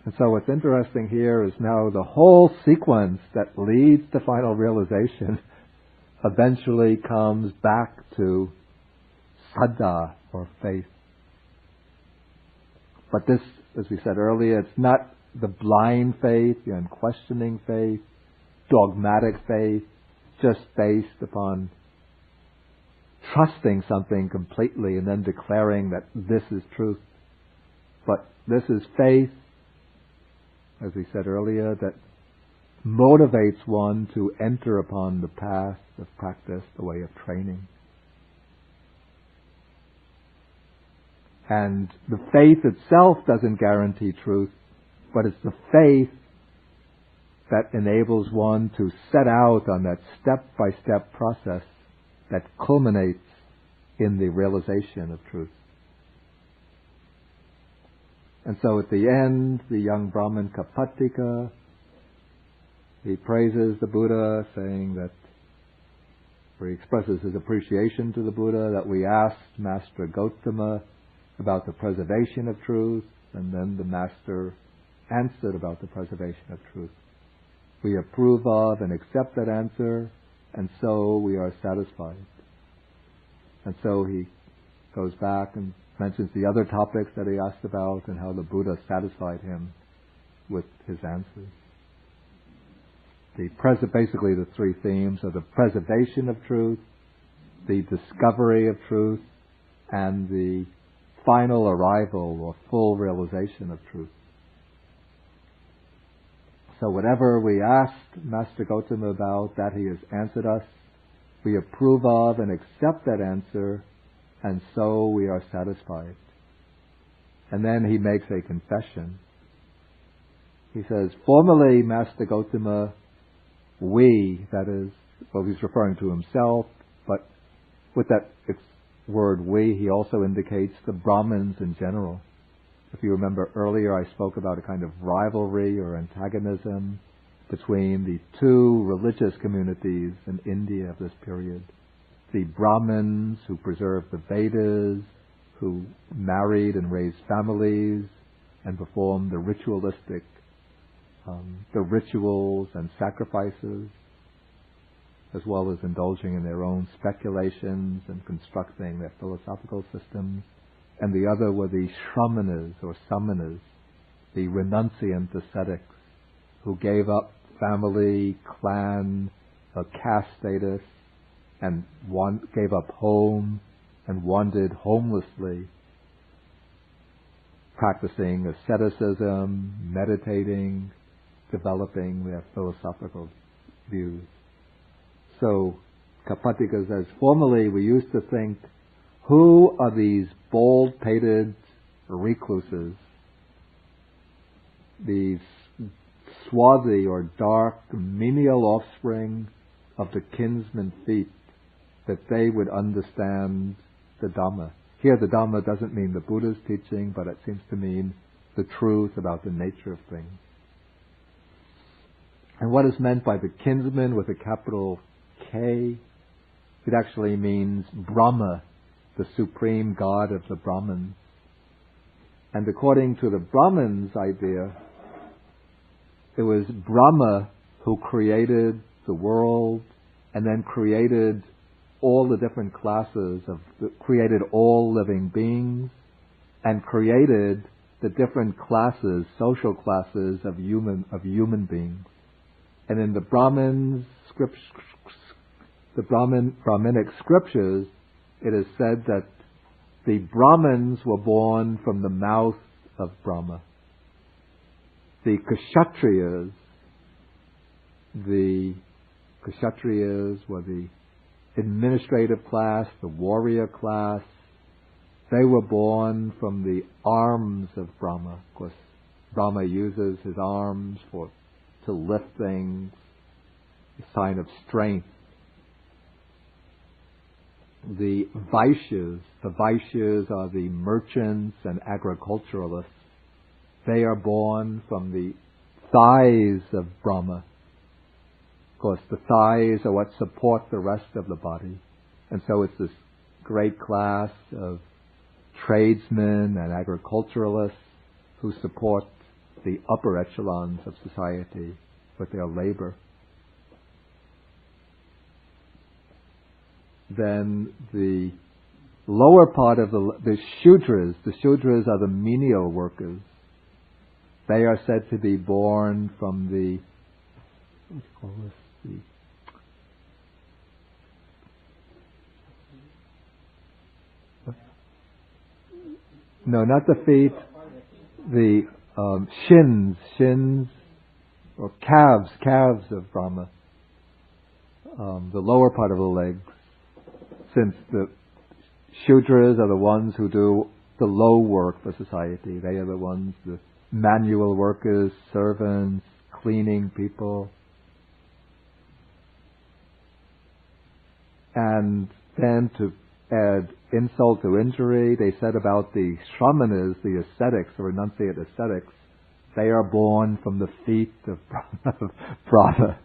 And so what's interesting here is now the whole sequence that leads to final realization eventually comes back to saddha, or faith. But this, as we said earlier, it's not the blind faith, the unquestioning faith, dogmatic faith, just based upon trusting something completely and then declaring that this is truth. But this is faith, as we said earlier, that motivates one to enter upon the path of practice, the way of training. And the faith itself doesn't guarantee truth, but it's the faith that enables one to set out on that step-by-step process that culminates in the realization of truth. And so at the end, the young Brahmin Kapattika, he praises the Buddha, saying that, or he expresses his appreciation to the Buddha, that we asked Master Gautama about the preservation of truth, and then the Master answered about the preservation of truth. We approve of and accept that answer, and so we are satisfied. And so he goes back and mentions the other topics that he asked about and how the Buddha satisfied him with his answers. Basically the three themes are the preservation of truth, the discovery of truth, and the final arrival or full realization of truth. So whatever we asked Master Gautama about, that he has answered us. We approve of and accept that answer, and so we are satisfied. And then he makes a confession. He says, formerly, Master Gautama, we, that is, well, he's referring to himself, but with that word we, he also indicates the Brahmins in general. If you remember earlier, I spoke about a kind of rivalry or antagonism between the two religious communities in India of this period. The Brahmins, who preserved the Vedas, who married and raised families and performed the ritualistic, the rituals and sacrifices, as well as indulging in their own speculations and constructing their philosophical systems. And the other were the Shramanas or Samanas, the renunciant ascetics, who gave up family, clan, caste status, and gave up home and wandered homelessly, practicing asceticism, meditating, developing their philosophical views. So Kapattika says, formerly we used to think, who are these bald-pated recluses, these swarthy or dark menial offspring of the kinsman feet, that they would understand the Dhamma. Here the Dhamma doesn't mean the Buddha's teaching, but it seems to mean the truth about the nature of things. And what is meant by the kinsman with a capital K? It actually means Brahma, the supreme God of the Brahmins. And according to the Brahmins' idea, it was Brahma who created the world and then created all the different classes created all living beings and created the different classes, social classes of human beings. And in the Brahminic scriptures, it is said that the Brahmins were born from the mouth of Brahma. The Kshatriyas were the administrative class, the warrior class. They were born from the arms of Brahma. Of course, Brahma uses his arms to lift things, a sign of strength. The Vaishyas are the merchants and agriculturalists. They are born from the thighs of Brahma. Of course, the thighs are what support the rest of the body. And so it's this great class of tradesmen and agriculturalists who support the upper echelons of society with their labor. Then the lower part of the Shudras are the menial workers. They are said to be born from the, no, not the feet, the shins, or calves of Brahma, the lower part of the legs. Since the Shudras are the ones who do the low work for society. They are the ones, the manual workers, servants, cleaning people. And then to add insult to injury, they said about the shramanas, the ascetics, or renunciate ascetics, they are born from the feet of Brahma.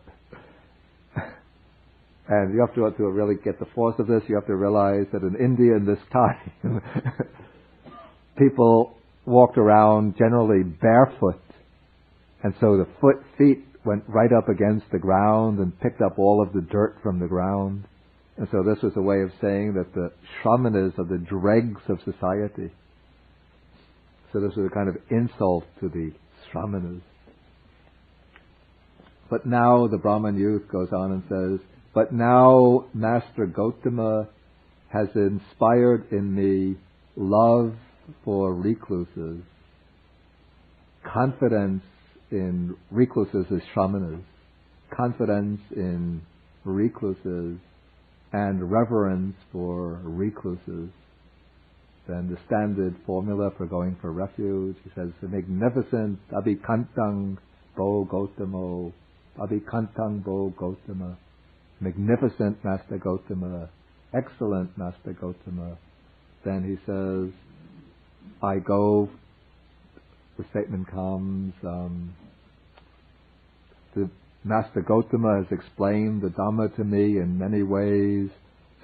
And you have to really get the force of this, you have to realize that in India in this time, people walked around generally barefoot. And so the feet went right up against the ground and picked up all of the dirt from the ground. And so this was a way of saying that the shramanas are the dregs of society. So this was a kind of insult to the shramanas. But now the Brahman youth goes on and says, but now Master Gautama has inspired in me love for recluses, confidence in recluses as shramanas, confidence in recluses, and reverence for recluses. Then the standard formula for going for refuge, he says, the magnificent Abhikantang Bo Gautamo, Abhikantang Bo Gautama, magnificent Master Gautama, excellent Master Gautama. Then he says, I go, the statement comes, the Master Gautama has explained the Dhamma to me in many ways,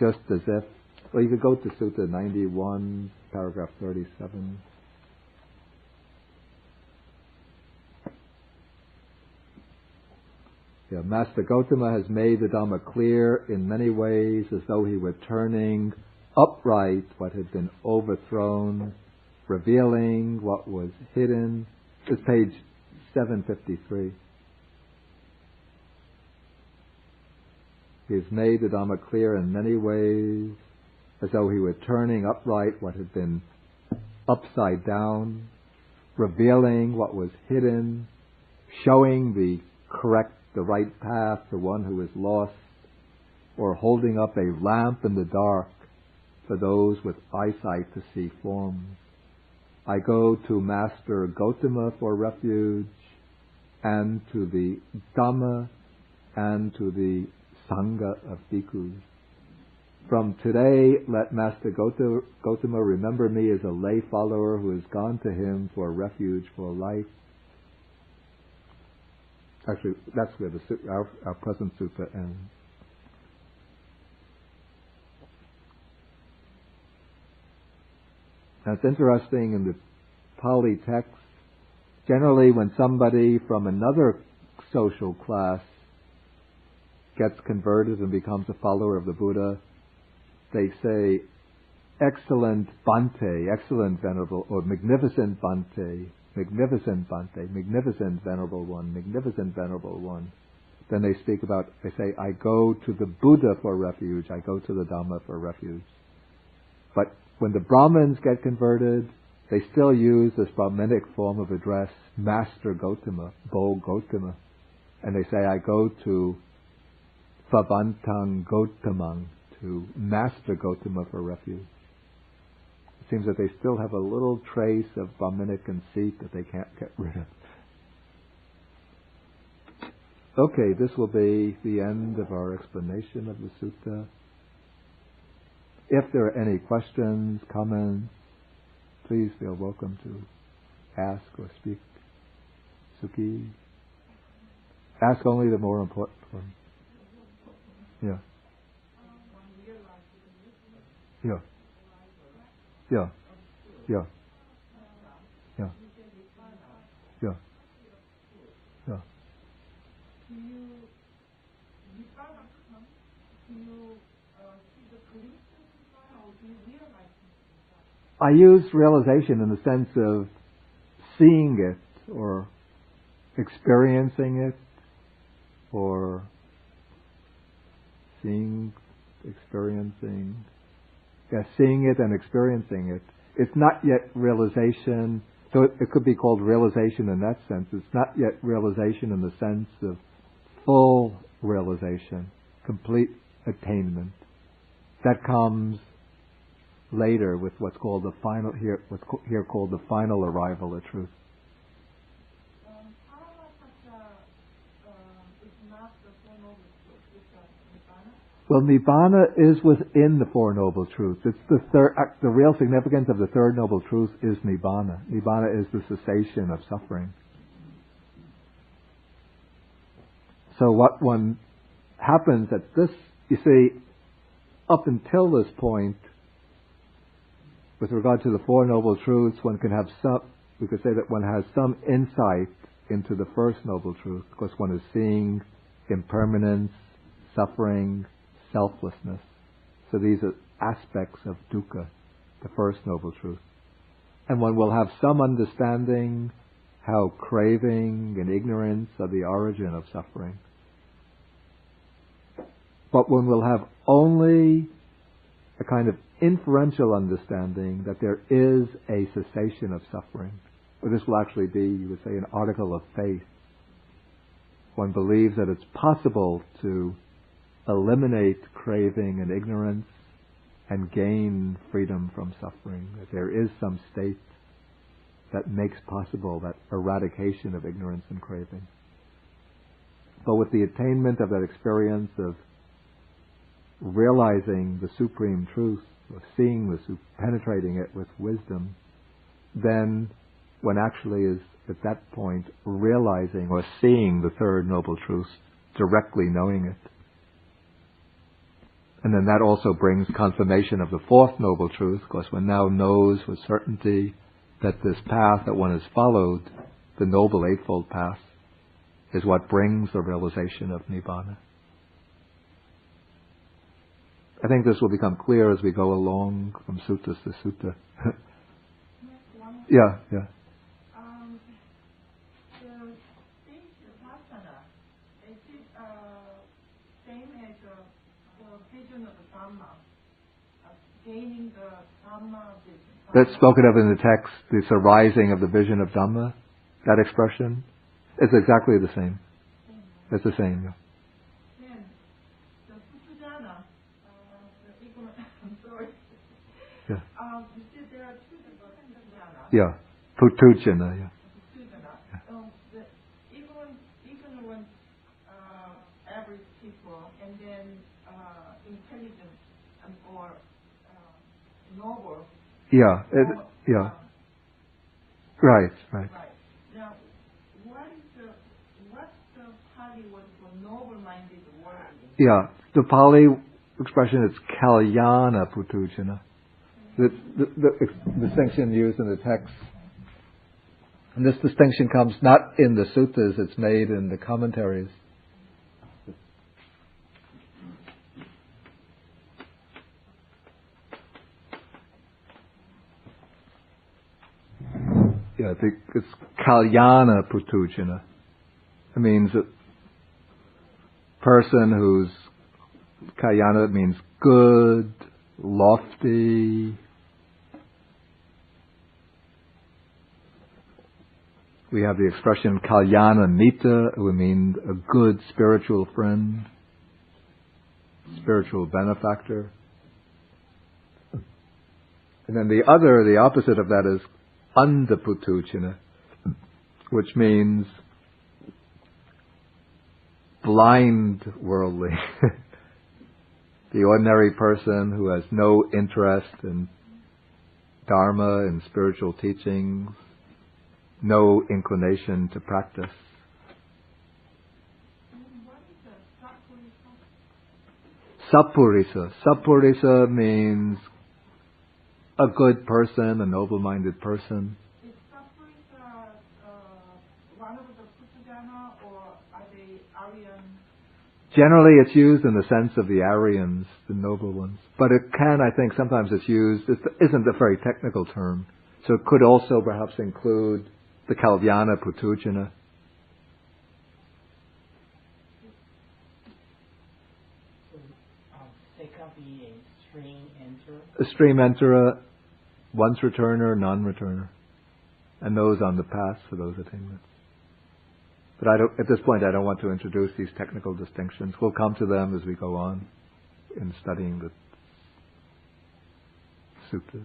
just as if, well, you could go to Sutta 91, paragraph 37. Yeah, Master Gautama has made the Dhamma clear in many ways, as though he were turning upright what had been overthrown, revealing what was hidden. This is page 753. He has made the Dhamma clear in many ways, as though he were turning upright what had been upside down, revealing what was hidden, showing the right path to one who is lost, or holding up a lamp in the dark for those with eyesight to see forms. I go to Master Gautama for refuge, and to the Dhamma, and to the Sangha of bhikkhus. From today, let Master Gautama remember me as a lay follower who has gone to him for refuge for life. Actually, that's where our present sutta ends. Now it's interesting in the Pali text, generally when somebody from another social class gets converted and becomes a follower of the Buddha, they say, excellent Bhante, excellent venerable, or magnificent Bhante, magnificent Bhante, magnificent venerable one, magnificent venerable one. Then they say, I go to the Buddha for refuge, I go to the Dhamma for refuge. But when the Brahmins get converted, they still use this Brahminic form of address, Master Gautama, Bo Gautama. And they say, I go to Bhavantang Gautamang, to Master Gautama for refuge. It seems that they still have a little trace of Brahminic conceit that they can't get rid of. Okay, this will be the end of our explanation of the sutta. If there are any questions, comments, please feel welcome to ask or speak. Sukhi. Ask only the more important ones. Yeah. Yeah. Yeah. Yeah. Yeah. Yeah. Yeah. I use realization in the sense of seeing it or experiencing it, or seeing it and experiencing it. It's not yet realization, so it could be called realization in that sense. It's not yet realization in the sense of full realization, complete attainment. That comes later with what's called the final, what's here called the final arrival at truth. Well, Nibbana is within the Four Noble Truths. It's the real significance of the Third Noble Truth is Nibbana. Nibbana is the cessation of suffering. So what one happens at this, you see, up until this point, with regard to the Four Noble Truths, one can have we could say that one has some insight into the First Noble Truth, because one is seeing impermanence, suffering, selflessness. So these are aspects of dukkha, the First Noble Truth. And one will have some understanding how craving and ignorance are the origin of suffering. But one will have only a kind of inferential understanding that there is a cessation of suffering. Or this will actually be, you would say, an article of faith. One believes that it's possible to eliminate craving and ignorance and gain freedom from suffering. That there is some state that makes possible that eradication of ignorance and craving. But with the attainment of that experience of realizing the supreme truth, of seeing penetrating it with wisdom, then one actually is at that point realizing or seeing the Third Noble Truth, directly knowing it. And then that also brings confirmation of the Fourth Noble Truth, because one now knows with certainty that this path that one has followed, the Noble Eightfold Path, is what brings the realization of Nibbana. I think this will become clear as we go along from sutta to sutta. Yeah. The stage vipassana, is it same as the vision of the Dhamma, gaining the Dhamma vision? That's spoken of in the text, this arising of the vision of Dhamma, that expression, is exactly the same. It's the same, yeah. Then, the Puthujjana, I'm sorry. Yeah. You said there are two different Puthujjana. Yeah. Puthujjana, yeah. Even when average people and then intelligent or noble. Yeah. Yeah. Right. Now, what's the Pali word for noble-minded word? Yeah. The Pali expression is kalyana puthujjana. The distinction used in the text. And this distinction comes not in the suttas, it's made in the commentaries. Yeah, it's kalyana puthujjana. It means a person who's kalyana, it means good, lofty. We have the expression kalyana mita, it would mean a good spiritual friend, spiritual benefactor. And then the opposite of that is andhaputhujjana, which means blind worldly. The ordinary person who has no interest in Dharma and spiritual teachings, no inclination to practice. What is the Sappurisa. Sappurisa means a good person, a noble-minded person. Is Sappurisa one of the Puthujjana or are they Aryan? Generally it's used in the sense of the Aryans, the noble ones. But it can, I think, sometimes it's used, it isn't a very technical term. So it could also perhaps include the Kalyana Puthujjana. Sekavi, a stream enterer. A stream enterer, once returner, non-returner. And those on the path for those attainments. But at this point I don't want to introduce these technical distinctions. We'll come to them as we go on in studying the suttas.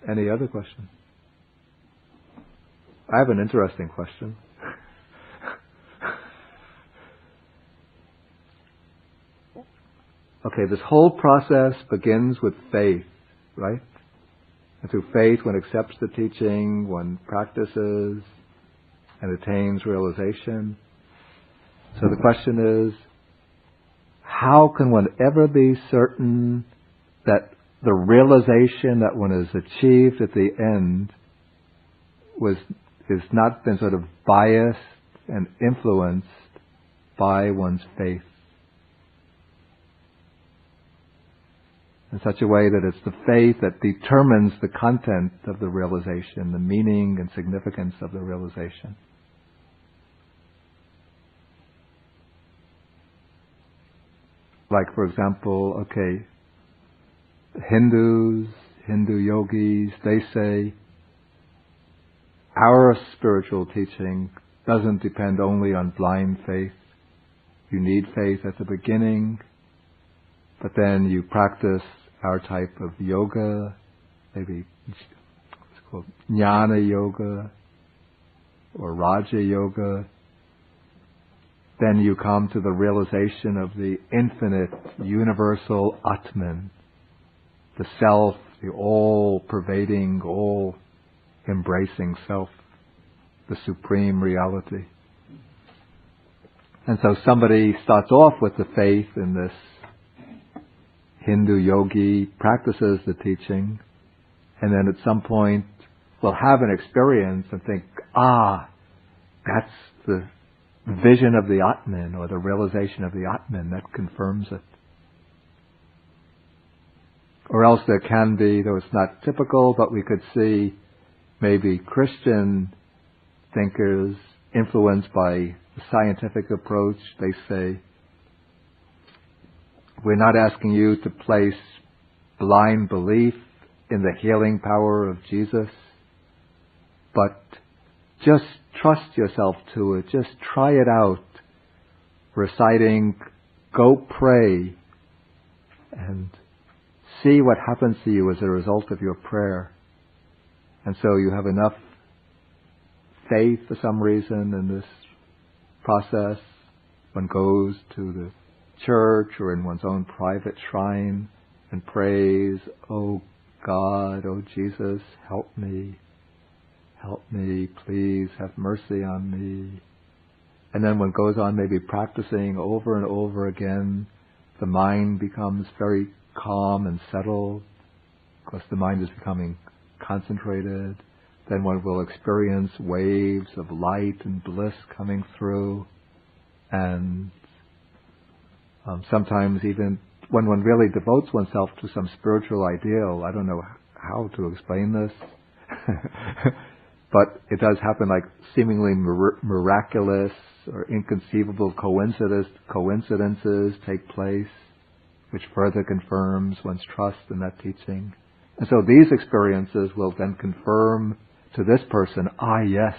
Any other question? I have an interesting question. okay, this whole process begins with faith, right? And through faith, one accepts the teaching, one practices, and attains realization. So the question is, how can one ever be certain that the realization that one has achieved at the end is not been sort of biased and influenced by one's faith? In such a way that it's the faith that determines the content of the realization, the meaning and significance of the realization. Like, for example, okay, Hindus, Hindu yogis, they say our spiritual teaching doesn't depend only on blind faith. You need faith at the beginning, but then you practice our type of yoga, maybe it's called jnana yoga or raja yoga. Then you come to the realization of the infinite, universal Atman, the self, the all-pervading, all-embracing self, the supreme reality. And so somebody starts off with the faith in this Hindu yogi, practices the teaching, and then at some point will have an experience and think, that's the vision of the Atman, or the realization of the Atman, that confirms it. Or else there can be, though it's not typical, but we could see maybe Christian thinkers influenced by the scientific approach. They say, we're not asking you to place blind belief in the healing power of Jesus, but just trust yourself to it. Just try it out. Reciting, go pray, and see what happens to you as a result of your prayer. And so you have enough faith for some reason in this process. One goes to the church or in one's own private shrine and prays, "Oh God, oh Jesus, help me, please have mercy on me." And then one goes on maybe practicing over and over again. The mind becomes very calm and settled because the mind is becoming concentrated. Then one will experience waves of light and bliss coming through. And sometimes even when one really devotes oneself to some spiritual ideal, I don't know how to explain this, but it does happen, like seemingly miraculous or inconceivable coincidences take place, which further confirms one's trust in that teaching. And so these experiences will then confirm to this person, yes,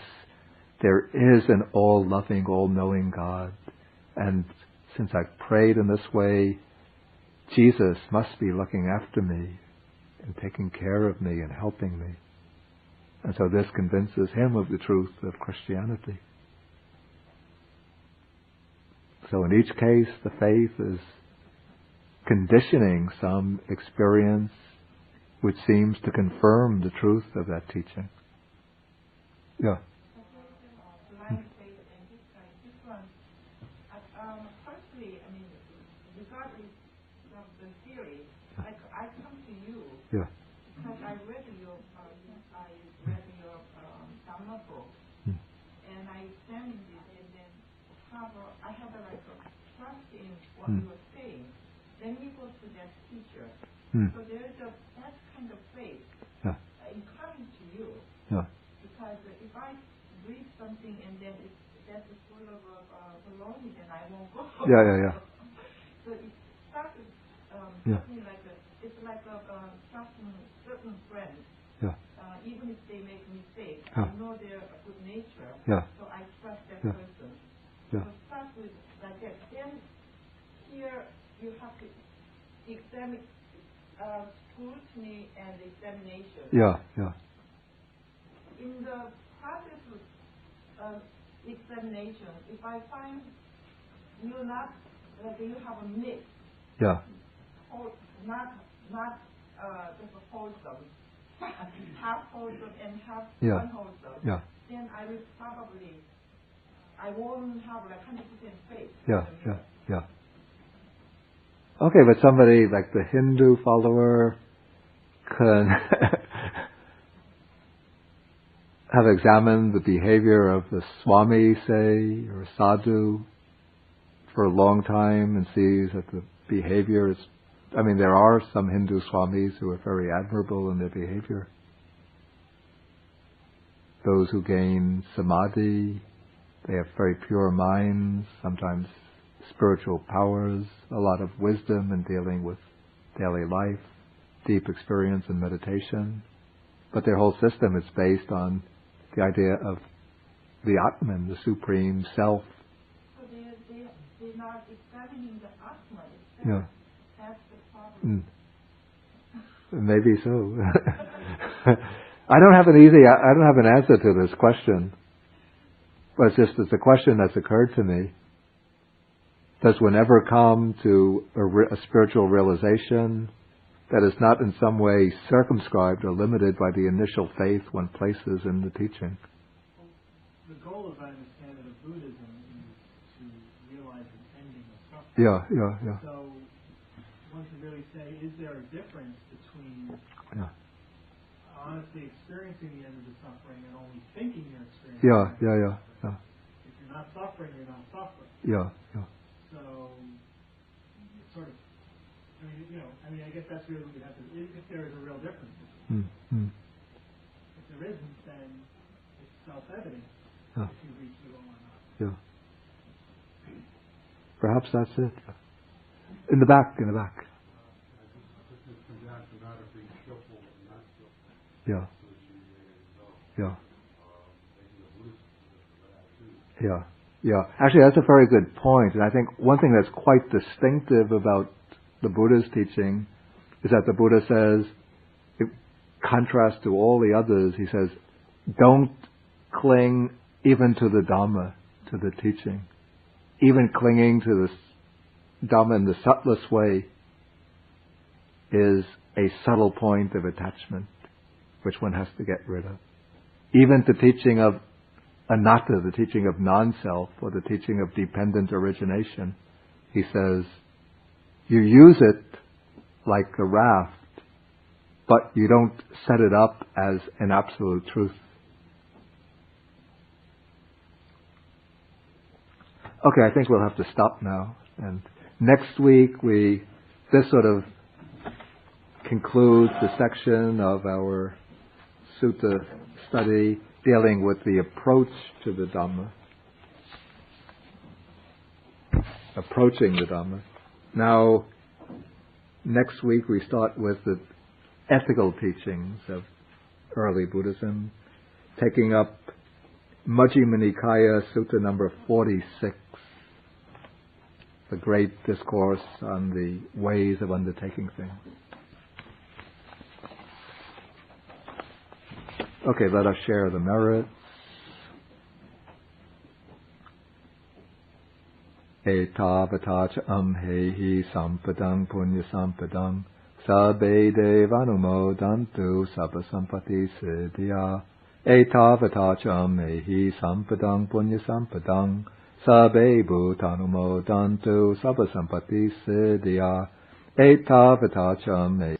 there is an all-loving, all-knowing God. And since I've prayed in this way, Jesus must be looking after me and taking care of me and helping me. And so this convinces him of the truth of Christianity. So in each case, the faith is conditioning some experience which seems to confirm the truth of that teaching. Yeah. Blind faith and this one. Firstly, I mean, regardless of the theory, I come to you Yeah. because I read your Dhamma book, and I examined it, and then I have a trust in what you were saying. Then we go to that teacher. So there is that kind of faith in coming to you. Yeah. Because if I read something and then that's full of baloney, then I won't go. Yeah. So it started something like it's like trusting certain friends. Yeah. Even if they make mistakes, Yeah. I know they're a good nature. Yeah. So I trust that Yeah. person. Yeah. So start with like that. Then here you have to examine scrutiny and examination. Yeah. In the process of examination, if I find you're not, like you have a myth, Yeah. not just wholesome, half wholesome and half Yeah. unwholesome, Yeah. then I won't have like 100% faith. Yeah. Yeah. Yeah. Okay, but somebody like the Hindu follower can have examined the behavior of the Swami, say, or Sadhu for a long time and sees that the behavior is, there are some Hindu Swamis who are very admirable in their behavior. Those who gain samadhi, they have very pure minds, sometimes spiritual powers, a lot of wisdom in dealing with daily life, deep experience in meditation. But their whole system is based on the idea of the Atman, the Supreme Self. So they're not examining the Atman itself. Yeah. That's the problem. Maybe so. I don't have an answer to this question. But it's a question that's occurred to me. Does one ever come to a spiritual realization that is not in some way circumscribed or limited by the initial faith one places in the teaching? The goal, as I understand it, of Buddhism is to realize an ending of suffering. Yeah. So one can really say, is there a difference between honestly experiencing the end of the suffering and only thinking you're experiencing the end of the suffering? If you're not suffering, you're not suffering. Yeah. So it's sort of, I guess that's really what we have to, if there is a real difference between them. If there isn't, then it's self-evident if you reach the goal or not. Yeah. Perhaps that's it. In the back. Yeah. Actually, that's a very good point. And I think one thing that's quite distinctive about the Buddha's teaching is that the Buddha says, in contrast to all the others, he says, don't cling even to the Dhamma, to the teaching. Even clinging to the Dhamma in the subtlest way is a subtle point of attachment, which one has to get rid of. Even the teaching of anatta, the teaching of non-self, or the teaching of dependent origination, he says, you use it like a raft, but you don't set it up as an absolute truth. Okay, I think we'll have to stop now. And next week, this sort of concludes the section of our Sutta study dealing with the approach to the Dhamma. Approaching the Dhamma. Now, next week we start with the ethical teachings of early Buddhism, taking up Majjhima Nikaya Sutta number 46, the great discourse on the ways of undertaking things. Okay, let us share the merits. Etavata cha amhehi sampadang punya sampadang sabbe devanumodantu sabba sampati siddhya. Etavata cha amhehi sampadang punya sampadang sabbe bhutanumodantu sabba sampati siddhya. Etavata cha amhehi